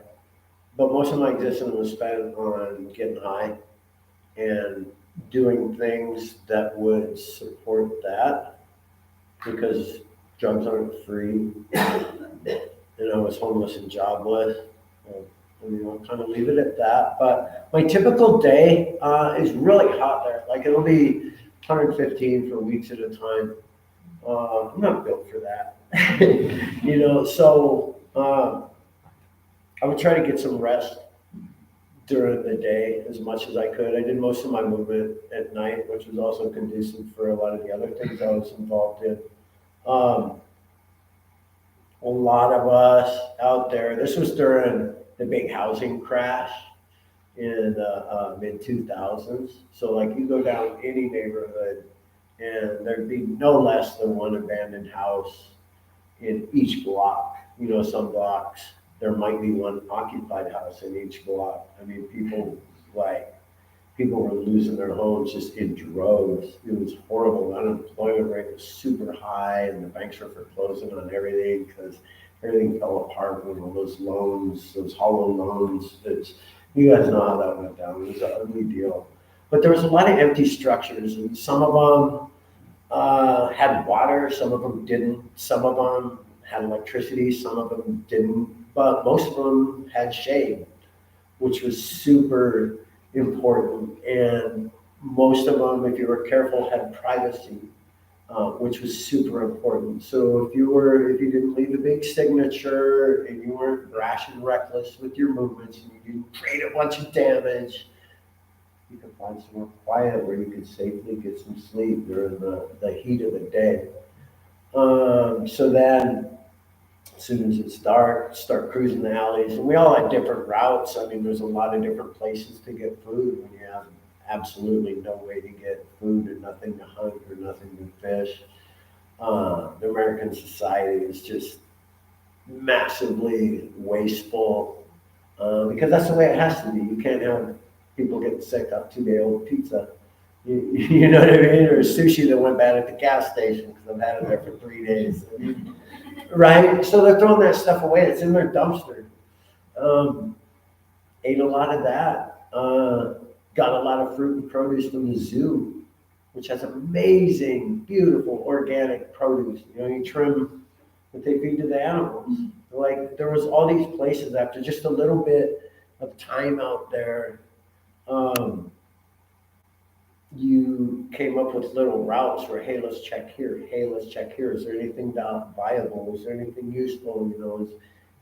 But most of my existence was spent on getting high and doing things that would support that, because drugs aren't free. And I was homeless and jobless. I'll kind of leave it at that. But my typical day is really hot there. Like it'll be 115 for weeks at a time. I'm not built for that. So I would try to get some rest during the day as much as I could. I did most of my movement at night, which was also conducive for a lot of the other things I was involved in. A lot of us out there, this was during the big housing crash in the mid 2000s. So like you go down any neighborhood and there'd be no less than one abandoned house in each block. Some blocks, there might be one occupied house in each block. I mean, people were losing their homes just in droves. It was horrible. The unemployment rate was super high, and the banks were foreclosing on everything because everything fell apart when all those loans, those hollow loans. You guys know how that went down. It was an ugly deal. But there was a lot of empty structures, and some of them had water, some of them didn't. Some of them had electricity, some of them didn't. But most of them had shade, which was super important. And most of them, if you were careful, had privacy, which was super important. So if you didn't leave a big signature and you weren't rash and reckless with your movements and you didn't create a bunch of damage, you could find somewhere quiet where you could safely get some sleep during the heat of the day. So then, as soon as it's dark, start cruising the alleys. And we all had different routes. I mean, there's a lot of different places to get food when you have absolutely no way to get food and nothing to hunt or nothing to fish. The American society is just massively wasteful because that's the way it has to be. You can't have people getting sick off 2-day-old pizza. You know what I mean? Or sushi that went bad at the gas station because I've had it there for 3 days. I mean, right? So they're throwing that stuff away. It's in their dumpster. Ate a lot of that. Got a lot of fruit and produce from the zoo, which has amazing, beautiful, organic produce. You trim what they feed to the animals. Like there was all these places after just a little bit of time out there. You came up with little routes where, hey, let's check here. Hey, let's check here. Is there anything viable? Is there anything useful?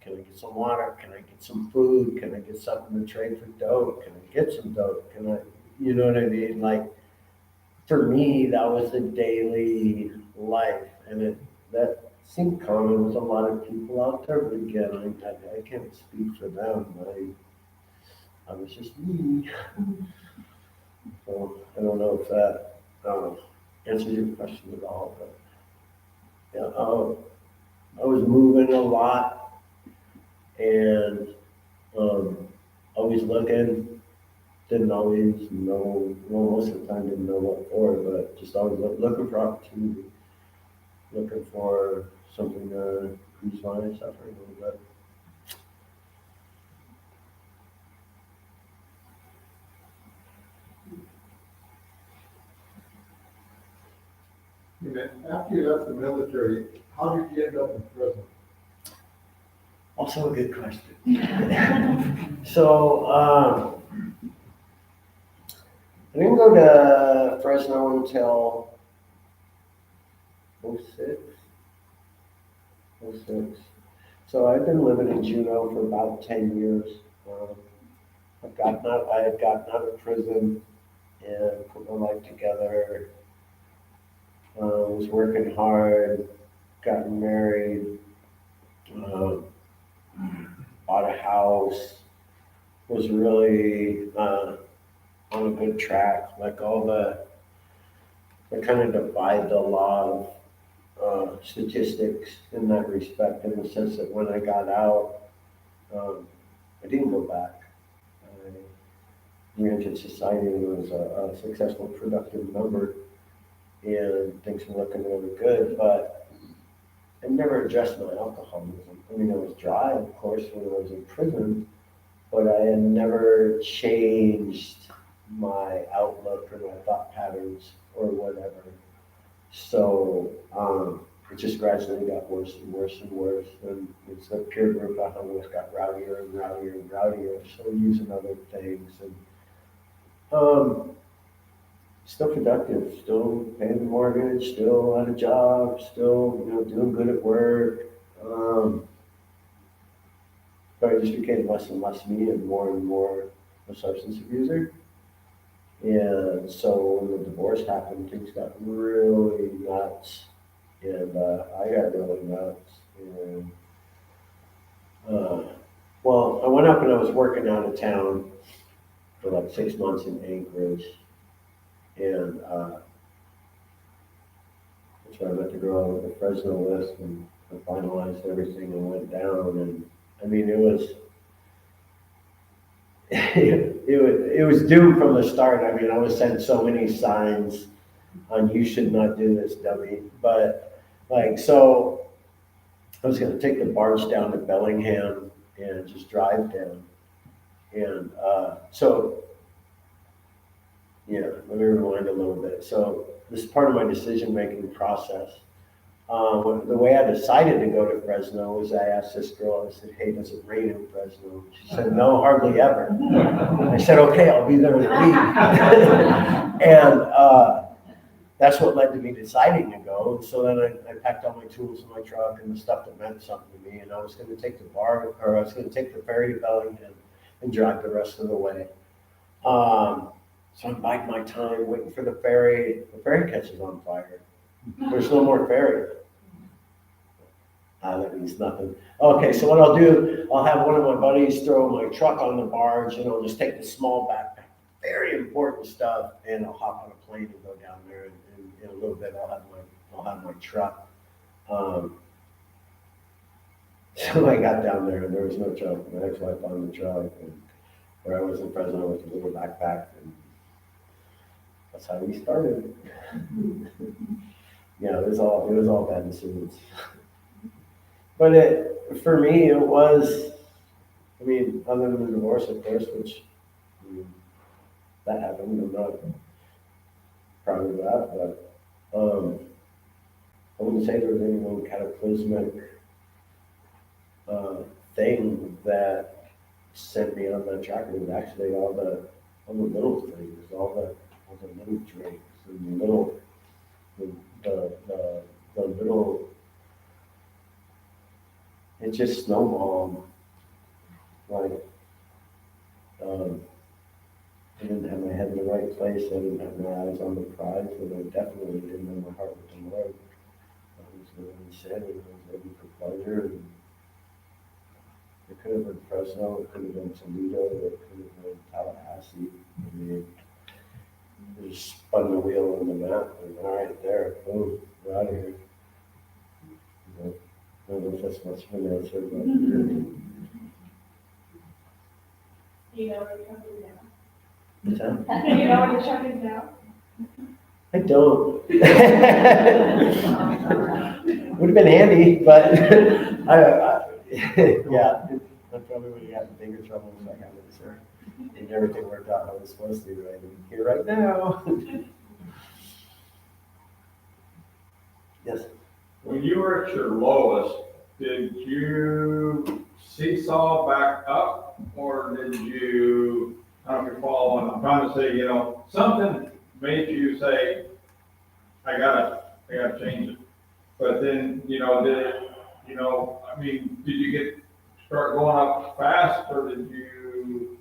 Can I get some water? Can I get some food? Can I get something to trade for dope? Can I get some dope? You know what I mean? Like, for me, that was the daily life. And that seemed common with a lot of people out there. But again, I can't speak for them. I was just me. So I don't know if that answers your question at all, but yeah, I was moving a lot and always looking. Didn't always know. Well, most of the time didn't know what for, but just always looking for opportunity, looking for something to increase my suffering a little bit. After you left the military, how did you end up in prison? Also a good question. So, I didn't go to Fresno until 06. So I've been living in Juneau for about 10 years. I had gotten out of prison and put my life together. Was working hard, gotten married, bought a house, was really on a good track. Like I kind of defied the law of statistics in that respect, in the sense that when I got out, I didn't go back. I re-entered society and was a successful, productive member, and things were looking really good, but I never addressed my alcoholism. I mean, I was dry, of course, when I was in prison, but I had never changed my outlook or my thought patterns or whatever. So, it just gradually got worse and worse and worse. And it's the peer group I hung with got rowdier and rowdier and rowdier. So using other things and, still productive, still paying the mortgage, still at a job, still, doing good at work. But I just became less and less me and more a substance abuser. And so when the divorce happened, things got really nuts. And I got really nuts. And well, I went up and I was working out of town for like 6 months in Anchorage. And that's where I met the girl I went to Fresno with and I finalized everything and went down. And I mean, it was it was doomed from the start. I mean, I was sent so many signs on you should not do this, dummy. But like, so I was going to take the barge down to Bellingham and just drive down. And so, yeah, let me rewind a little bit. So this is part of my decision-making process. The way I decided to go to Fresno was I asked this girl, I said, hey, does it rain in Fresno? She said, no, hardly ever. I said, okay, I'll be there in a week. And that's what led to me deciding to go. And so then I packed all my tools in my truck and the stuff that meant something to me. And I was going to take I was going to take the ferry to Bellingham and drive the rest of the way. So I'm biding my time, waiting for the ferry. The ferry catches on fire. There's no more ferry. That means nothing. Okay, so what I'll do, I'll have one of my buddies throw my truck on the barge and I'll just take the small backpack, very important stuff, and I'll hop on a plane and go down there. And in a little bit, I'll have my truck. So I got down there and there was no truck. My ex-wife on the truck, and where I was in Fresno with a little backpack, and that's how we started. Yeah, it was all bad decisions. But for me, it was, I mean, other than the divorce, of course, which, I mean, that happened. I'm not proud of that, but I wouldn't say there was any one cataclysmic thing that sent me on that track. It was actually all the little things, all the little drinks and the little. It just snowballed. Like, I didn't have my head in the right place. I didn't have my eyes on the prize, and I definitely didn't have my heart with the Lord. I was living sin, and I was living for pleasure. And it could have been Fresno, it could have been Toledo, it could have been Tallahassee. I mean, we just spun the wheel on the map, and all right, there, boom, we're out of here. You know, I don't know if that's much of an answer, but Do you know where the truck is now? what's that? Do you know where the truck is now? I don't. Would have been handy, but yeah, I probably would have had bigger trouble if I had it, sir. And everything worked out how it was supposed to, right? I'm here right now. Yes. When you were at your lowest, did you seesaw back up, or did you, I don't know if you're following, I'm trying to say, something made you say, I gotta change it. But then, did you start going up fast, or did you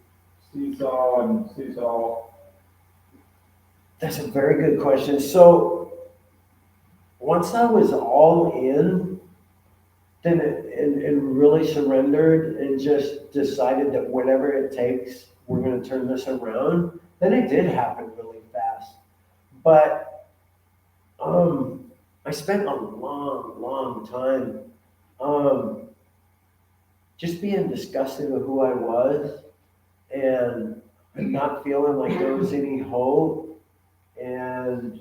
seesaw and seesaw? That's a very good question. So once I was all in, then and really surrendered and just decided that whatever it takes, we're going to turn this around, then it did happen really fast. But I spent a long time just being disgusted with who I was and not feeling like there was any hope, and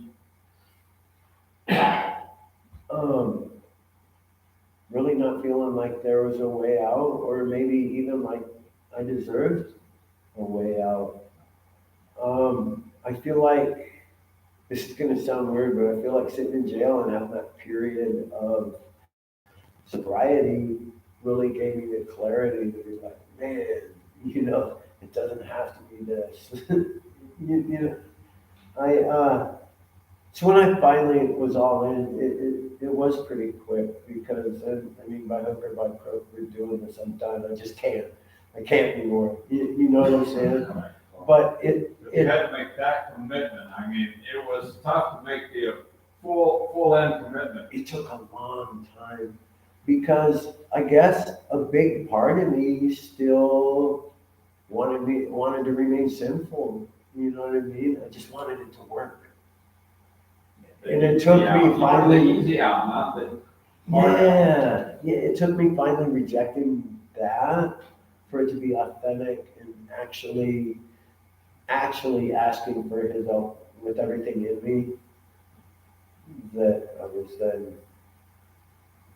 really not feeling like there was a way out, or maybe even like I deserved a way out. I feel like, this is gonna sound weird, but I feel like sitting in jail and having that period of sobriety really gave me the clarity to be like, man, it doesn't have to be this. So when I finally was all in, it was pretty quick because, by hook or by crook, we're doing this, I'm done, I can't anymore, you know what I'm saying? But If you had to make that commitment, it was tough to make the full end commitment. it took a long time because I guess a big part of me still wanted to remain sinful, you know what I mean? I just wanted it to work. And it took me finally. Easy out, not the hard out. Yeah, it took me finally rejecting that for it to be authentic and actually asking for his help with everything in me, that I was then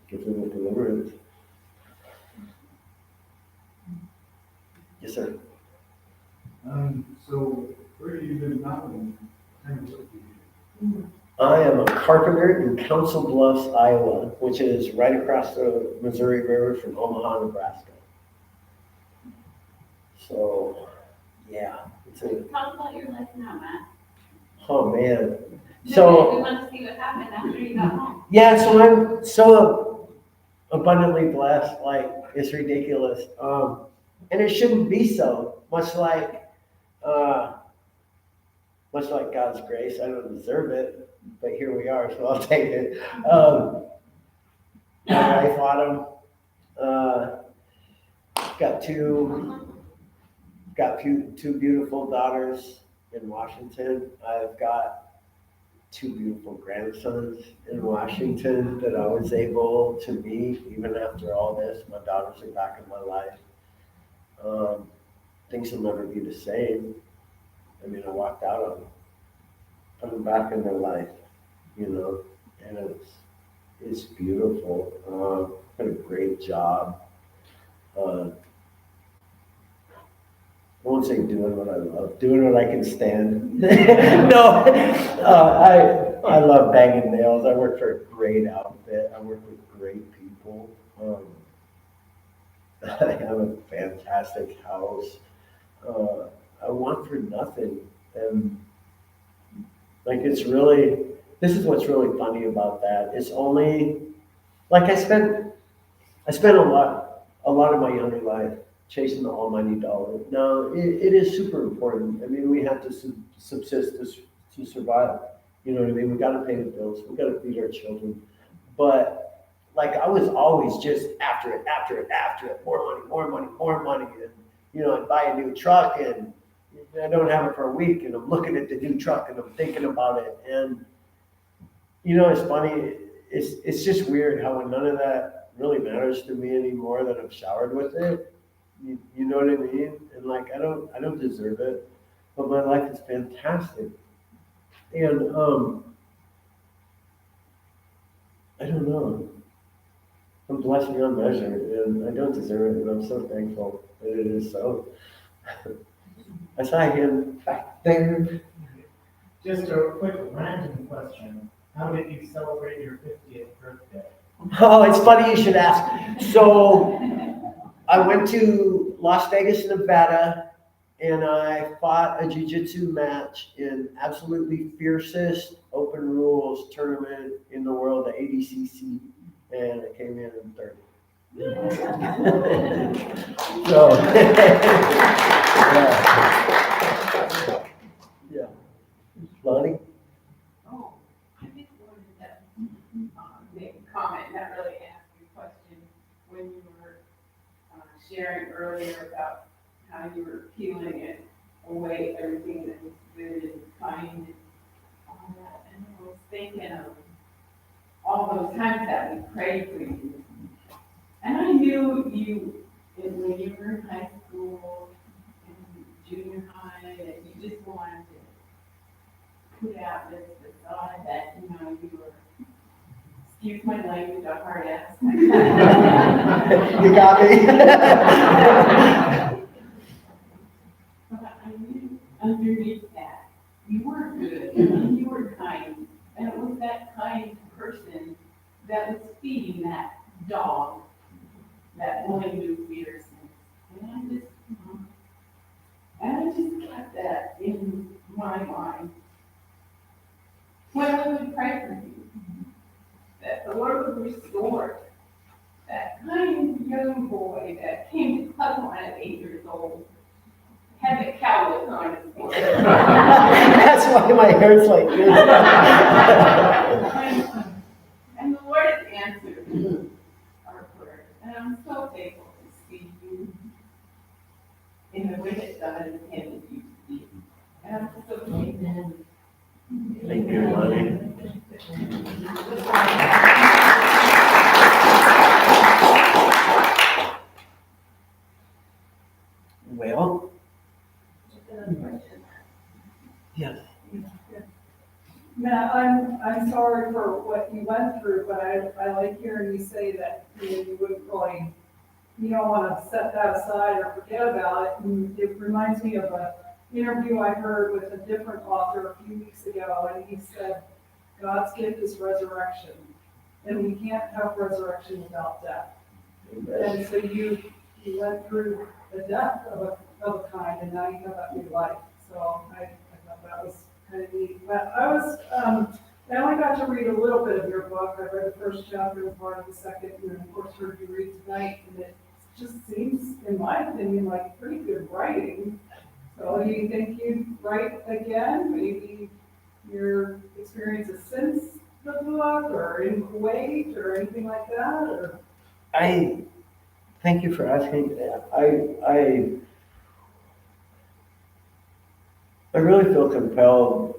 gifted with deliverance. Yes, sir. So where do you live now and kind of what do you do? I am a carpenter in Council Bluffs, Iowa, which is right across the Missouri River from Omaha, Nebraska. So, yeah, Tell us about your life now, Matt. oh man. We So, want to see what happened after you got home. yeah, so I'm so abundantly blessed, like, it's ridiculous. And it shouldn't be so, much like God's grace. I don't deserve it, but here we are, so I'll take it. My wife, Autumn, got two beautiful daughters in Washington. I've got two beautiful grandsons in Washington that I was able to meet even after all this. My daughters are back in my life. Things will never be the same. I walked out on them. Put them back in their life, and it's beautiful. Did a great job. I won't say doing what I love, doing what I can stand. No, I love banging nails. I work for a great outfit. I work with great people. I have a fantastic house. I want for nothing. And this is what's really funny about that. It's only, like I spent a lot of my younger life chasing the almighty dollar. Now, it is super important. We have to subsist to survive. You know what I mean? We got to pay the bills. We got to feed our children. But I was always just after it. More money. And, I'd buy a new truck and I don't have it for a week and I'm looking at the new truck and I'm thinking about it. And, it's funny. It's just weird how none of that really matters to me anymore that I've showered with it. You know what I mean? And I don't deserve it, but my life is fantastic. And I don't know. I'm blessed beyond measure, and I don't deserve it, and I'm so thankful that it is so. I saw him back there. Just a quick random question. How did you celebrate your 50th birthday? Oh, it's funny you should ask. So I went to Las Vegas, Nevada, and I fought a jiu-jitsu match in absolutely fiercest open rules tournament in the world, the ADCC, and I came in third. So, yeah. Lonnie? Oh, I just wanted to make a comment, not really ask you a question. When you were sharing earlier about how you were peeling it away, everything that was good and kind and all that, and I was thinking of all those times that we prayed for you. And I knew you, when you were in high school and junior high, that you just wanted to put out this facade that, you were, excuse my language, a hard ass. You got me. that kind person that was feeding that dog that only knew fear since. And I just kept that in my mind. When I would pray for you, that the Lord would restore that kind young boy that came to Klukwan at 8 years old, had the cowlick on his forehead. That's why my hair's like this. And the Lord has answered our prayers, and I'm so thankful to see you in the way that God intended you to be. And I'm so thankful. Thank you, Lonnie. Well, yes. Matt, I'm sorry for what you went through, but I like hearing you say that, you wouldn't really, you don't want to set that aside or forget about it. And it reminds me of an interview I heard with a different author a few weeks ago, and he said, God's gift is resurrection, and we can't have resurrection without death. And so you went through the death of a kind, and now you have that new life. So I thought that was kind of neat. But I only got to read a little bit of your book. I read the first chapter and part of the second, and then of course heard you read tonight, and it just seems, in my opinion, like pretty good writing. So do you think you'd write again? Maybe your experiences since the book, or in Kuwait, or anything like that, or? I thank you for asking that. I really feel compelled.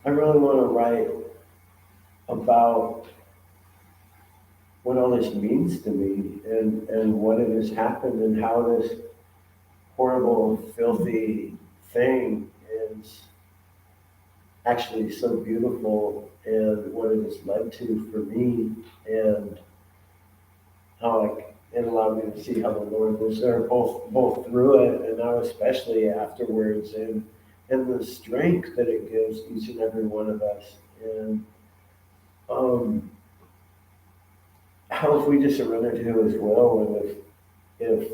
I really want to write about what all this means to me, and what it has happened, and how this horrible, filthy thing is actually so beautiful, and what it has led to for me, and how it allowed me to see how the Lord was there both through it, and now especially afterwards, and the strength that it gives each and every one of us, and how if we just surrender to His will, and if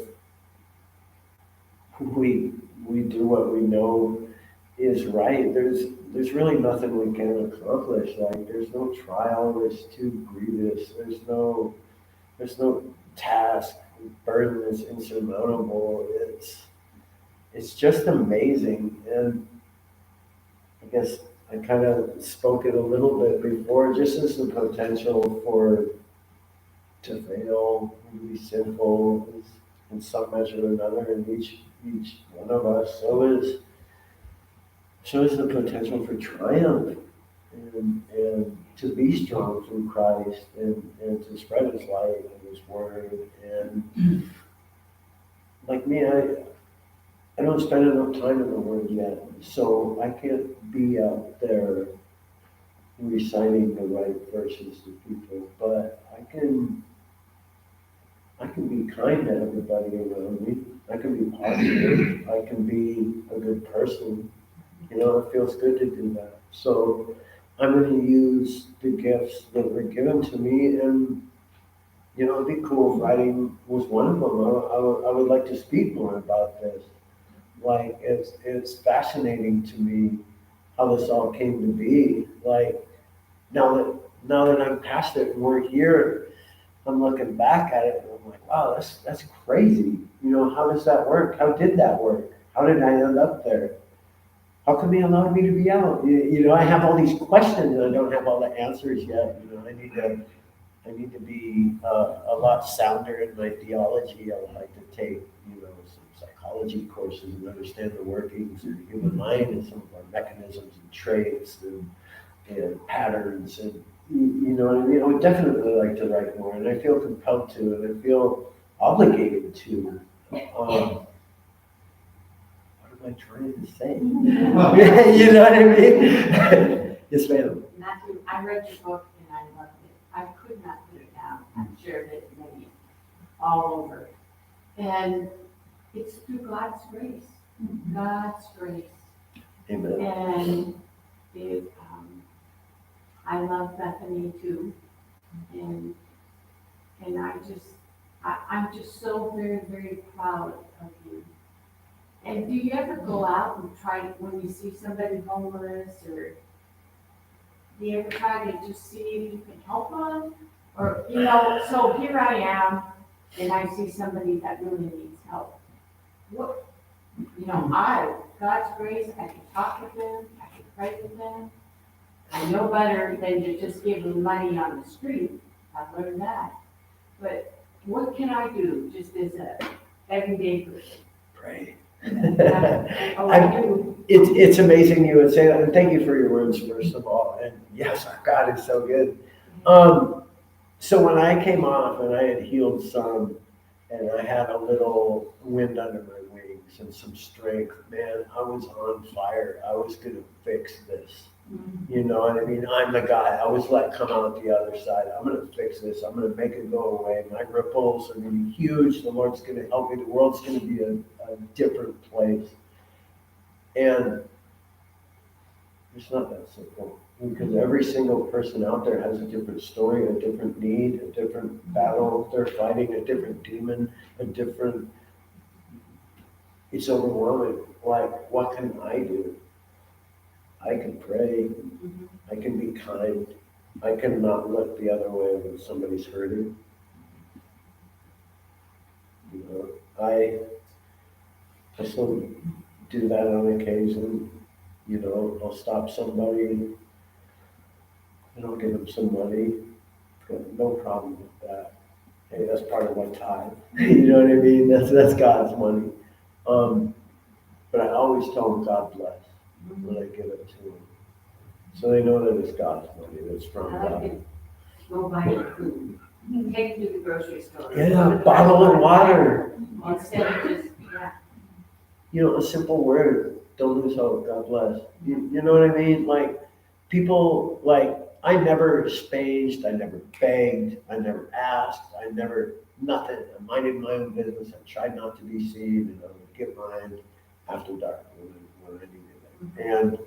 we do what we know is right, there's really nothing we can accomplish. Like, there's no trial that's too grievous. There's no task, burden that's insurmountable. It's just amazing. And I guess I kind of spoke it a little bit before, just as the potential to fail, to be sinful in some measure or another in each one of us. So is the potential for triumph, and to be strong through Christ, and to spread His light and His word. And like me, I don't spend enough time in the Word yet, so I can't be out there reciting the right verses to people, but I can be kind to everybody around me. I can be positive. I can be a good person. It feels good to do that. So I'm going to use the gifts that were given to me, and it'd be cool if writing was one of them. I would like to speak more about this. Like, it's fascinating to me how this all came to be. Like, now that I'm past it and we're here, I'm looking back at it and I'm like, wow, that's crazy. How does that work? How did that work? How did I end up there? How come He allowed me to be out? I have all these questions and I don't have all the answers yet. I need to be a lot sounder in my theology. I would like to take, some psychology courses and understand the workings of the human mind and some of our mechanisms and traits and patterns, and you know what I mean? I would definitely like to write more, and I feel compelled to, and I feel obligated to. What am I trying to say? You know what I mean? Yes, ma'am. Matthew, I read your book and I loved it. I could not put it down. I've shared it maybe all over. And it's through God's grace. God's grace. Amen. And I love Bethany too. And I'm just so very, very proud of you. And do you ever go out and try, when you see somebody homeless, or do you ever try to just see if you can help them? Or, so here I am, and I see somebody that really needs help. What, God's grace, I can talk with them, I can pray with them. I know better than to just give them money on the street. I've learned that. But what can I do just as a everyday person? Pray. Oh, I do. It's amazing you would say that, and thank you for your words, first of all. And yes, our God is so good. So when I came off and I had healed some, and I had a little wind under my wings and some strength, man, I was on fire. I was going to fix this. You know what I mean? I'm the guy. I was like, come out the other side. I'm going to fix this. I'm going to make it go away. My ripples are going to be huge. The Lord's going to help me. The world's going to be a different place. And it's not that simple, because every single person out there has a different story, a different need, a different battle they're fighting, a different demon, it's overwhelming. Like, what can I do? I can pray, I can be kind, I can not look the other way when somebody's hurting. I still do that on occasion. I'll stop somebody and I'll give them some money. Got no problem with that. Hey, that's part of my tithe. You know what I mean? That's God's money. But I always tell them God bless when I give it to them. So they know that it's God's money, that's from God. Go buy your food. Take it to the grocery store. Yeah, a bottle of water. Instead of just, A simple word, don't lose hope, God bless. You know what I mean? Like, people, I never spaged, I never begged, I never asked, nothing. I minded my own business. I tried not to be seen, and I would get mine after dark when I needed it. And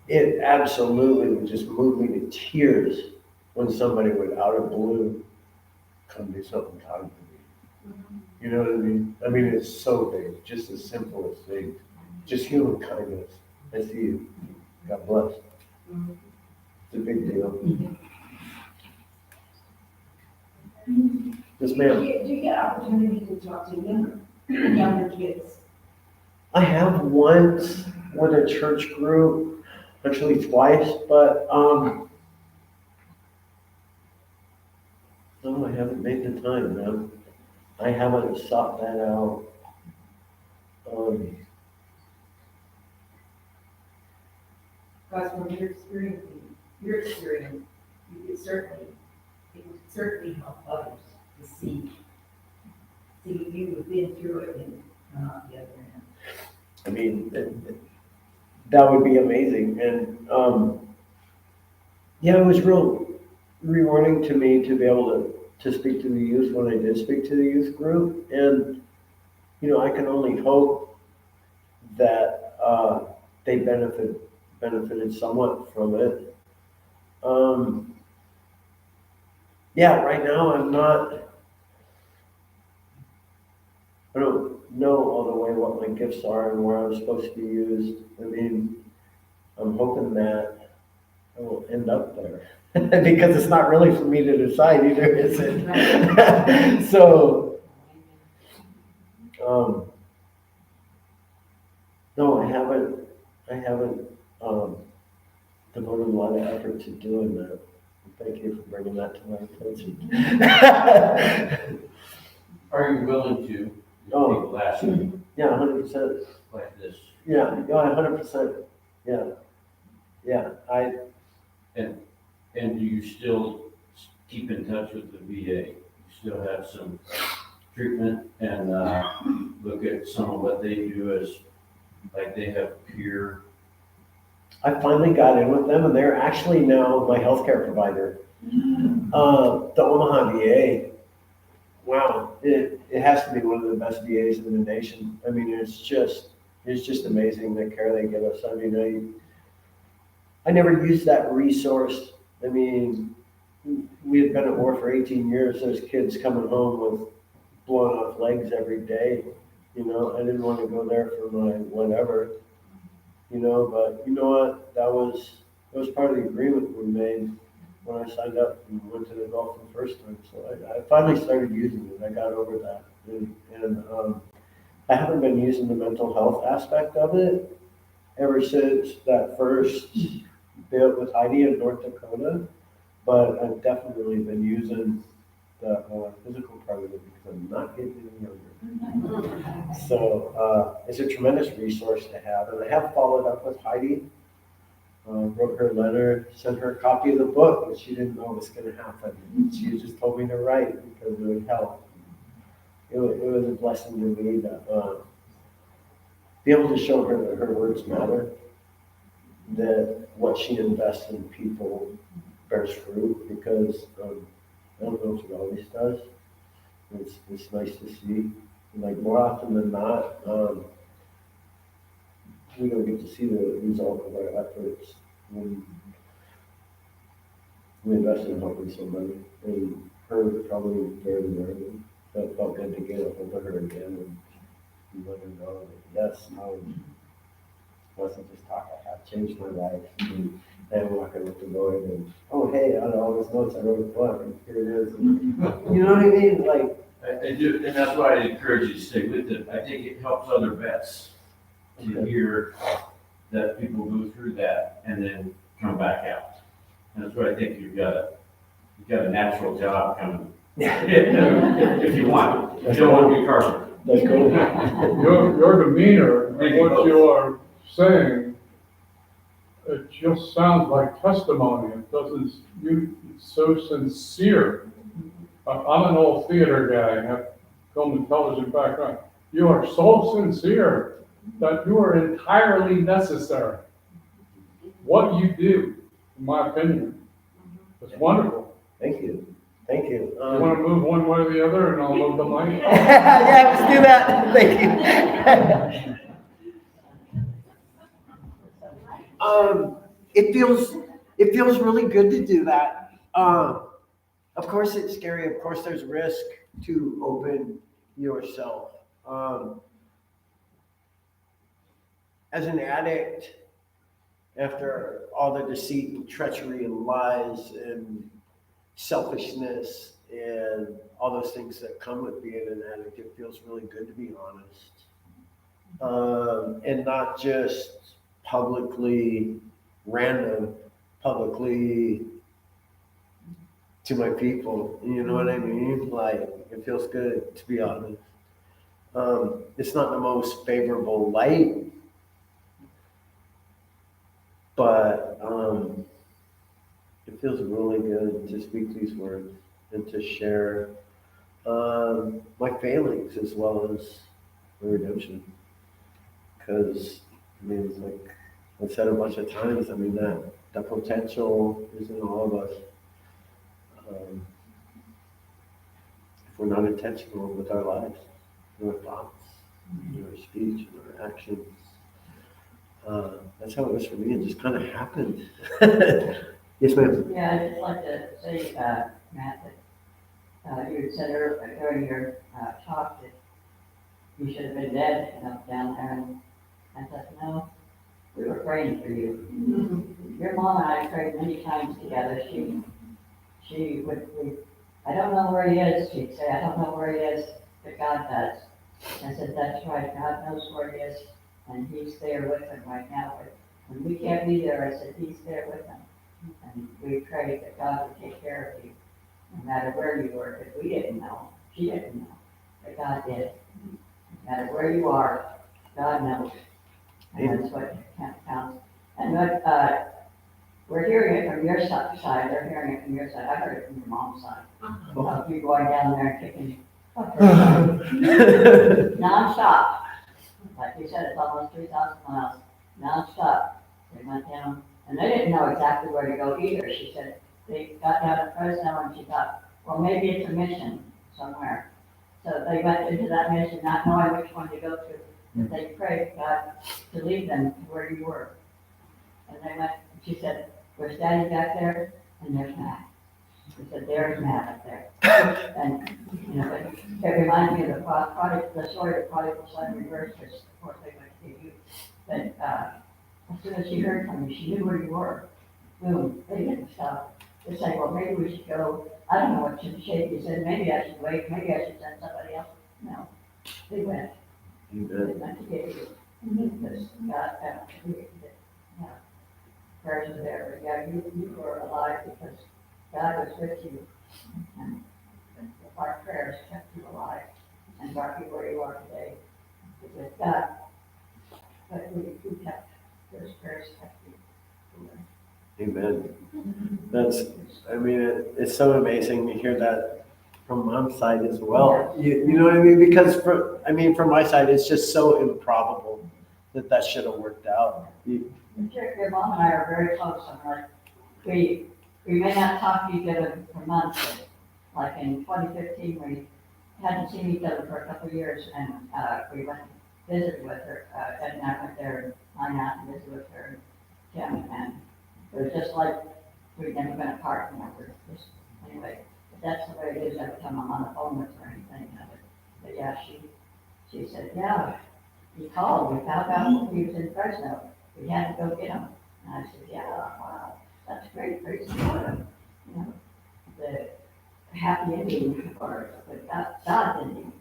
it absolutely would just move me to tears when somebody would, out of blue, come do something kind to me. You know what I mean? I mean, it's so big, just as simple as things. Just human kindness. I see you. God bless. It's a big deal. Yes, ma'am. Do you get opportunity to talk to younger kids? I have once with a church group, actually twice, but no, I haven't made the time, man. I haven't sought that out. Because from your experience, it would certainly help others to see you've been through it and come out the other end. I mean, that would be amazing. And it was real rewarding to me to be able to speak to the youth when I did speak to the youth group. And, I can only hope that they benefited somewhat from it. Right now I don't know all the way what my gifts are and where I'm supposed to be used. I mean, I'm hoping that I will end up there. Because it's not really for me to decide either, is it? So, no, I haven't devoted a lot of effort to doing that. Thank you for bringing that to my attention. Are you willing to? People ask you Yeah, 100%. like this. Yeah, 100%. Yeah, And do you still keep in touch with the VA? You still have some treatment and look at some of what they do as, like they have peer. I finally got in with them, and they're actually now my healthcare provider. The Omaha VA. Wow, it has to be one of the best VAs in the nation. I mean, it's just it's just amazing the care they give us. I mean, I never used that resource. I mean, we had been at war for 18 years. There's kids coming home with blown off legs every day. You know, I didn't want to go there for my whatever, you know, but you know what? That was part of the agreement we made when I signed up and went to the Gulf the first time. So I finally started using it. I got over that. And I haven't been using the mental health aspect of it ever since that first bit with Heidi in North Dakota. But I've definitely been using the physical part of it because I'm not getting any younger. So it's a tremendous resource to have. And I have followed up with Heidi. Wrote her a letter, sent her a copy of the book, but she didn't know it was going to happen. She just told me to write because it would help. It was a blessing to me to be able to show her that her words matter, that what she invests in people bears fruit, because I don't know if it always does. It's nice to see. Like more often than not, we don't get to see the result of our efforts when we invest in helping somebody. And her probably very rarely, but it felt good to get a hold of her again and let her know that yes, wasn't just talk, I have changed my life. And I'm walking with the Lord and, oh hey, out of all those notes I wrote a book and here it is. And, you know what I mean? Like, I do, and that's why I encourage you to stay with it. I think it helps other vets to hear that people go through that and then come back out. And that's why I think you've got a natural job coming. If you want. You don't want to be carpenter. that's cool. Your demeanor, and what you are saying, it just sounds like testimony. It doesn't, it's so sincere. I'm an old theater guy, I have film and television background. You are so sincere that you are entirely necessary. What you do, in my opinion, is wonderful. Thank you. Thank you. You want to move one way or the other, and I'll move the mic? Yeah, let's do that. Thank you. It feels really good to do that. Of course, it's scary. Of course, there's risk to open yourself. As an addict, after all the deceit and treachery and lies and selfishness and all those things that come with being an addict, it feels really good to be honest. And not just publicly to my people. You know what I mean? Like, it feels good to be honest. It's not the most favorable light, but it feels really good to speak these words and to share my failings as well as the redemption. Because, I mean, it's like I've said a bunch of times, I mean, that potential is in all of us. If we're not intentional with our lives, and our thoughts, and our speech, and our actions, that's how it was for me. It just kind of happened. Yes, ma'am. Yeah, I'd just like to say, Matt, that you had said during your talk that you should have been dead, down there, and I said, no, we were praying for you. Mm-hmm. Your mom and I prayed many times together. She would, I don't know where he is, she'd say, I don't know where he is, but God does. I said, that's right, God knows where he is, and he's there with him right now. When we can't be there, I said, he's there with him. And we prayed that God would take care of you, no matter where you were, because we didn't know, she didn't know, but God did. No matter where you are, God knows. And that's what counts. And what, we're hearing it from your side, they're hearing it from your side. I heard it from your mom's side. About you going down there and kicking non-stop. Like you said, it's almost 3,000 miles, non-stop. They went down, and they didn't know exactly where to go either. She said they got down to Fresno and she thought, well, maybe it's a mission somewhere. So they went into that mission not knowing which one to go to. that they prayed God to lead them to where you were. And they went, she said, "Where's Daddy back there?" And there's Matt. She said, "There's Matt up there." And, you know, it reminds me of the story of prodigal son reversed, which of course they went to you. But, as soon as she heard from you, she knew where you were. Boom, they didn't stop. They said, "Well, maybe we should go." I don't know what shape you said, maybe I should wait, maybe I should send somebody else. No, they went. They went to get you. Because God, yeah, prayers are there, but yeah, you were alive because God was with you. And our prayers kept you alive and brought you where you are today. With God, but we kept, those prayers kept you. Amen. That's, I mean, it's so amazing to hear that from mom's side as well. You know what I mean? Because from my side, it's just so improbable that should have worked out. Your mom and I are very close. I'm like, we may not talk to each other for months, but like in 2015, we hadn't seen each other for a couple of years, and we went to visit with her. Ed and I went there and hung out and visited with her and Tim, and it was just like we'd never been apart, you know. Anyway, but that's the way it is every time I'm on the phone with her or anything. You know, but yeah, she said, "Yeah, he called. We found out he was in Fresno. We had to go get him." And I said, "Yeah, wow, that's great. Great support. You know, the happy ending or the God ending.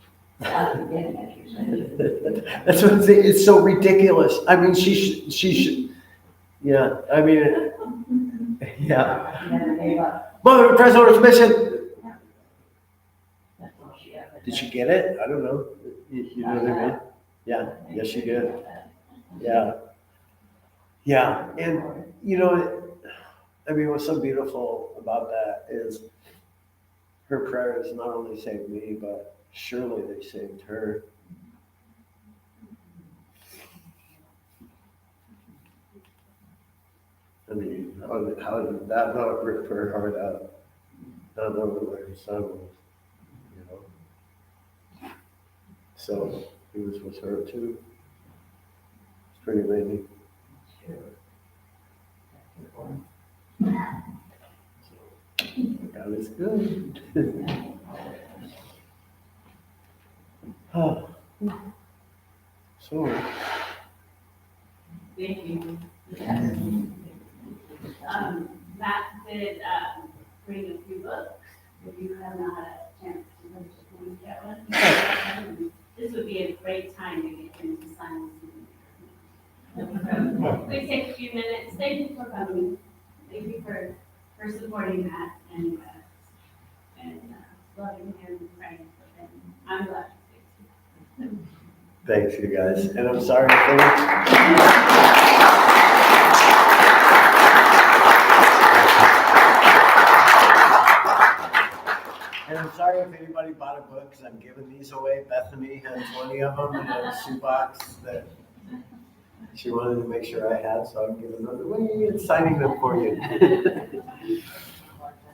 God beginning, as you said." That's what I'm saying. It's so ridiculous. I mean, she should. Yeah, I mean, yeah. She never gave up. Mother, press order's mission. That's all she ever Did she get it? I don't know. You know what I mean? Yeah, yes, she did. Yeah. Yeah, and you know, I mean, what's so beautiful about that is her prayers not only saved me, but surely they saved her. I mean, how did that not rip her heart out? Not knowing where her son was, you know? So he was with her too. It's pretty amazing. God is good. Oh. So, Thank you. Matt did, bring a few books, if you have not had a chance to get one. This would be a great time to get him to sign this. Please take a few minutes. Thank you for coming. Thank you for supporting Matt and loving him and praying for him. I'm glad you did. thanks you guys, and I'm sorry if anybody bought a book, because I'm giving these away. Bethany had 20 of them in a shoebox that she wanted to make sure I had, so I'm giving them away and signing them for you.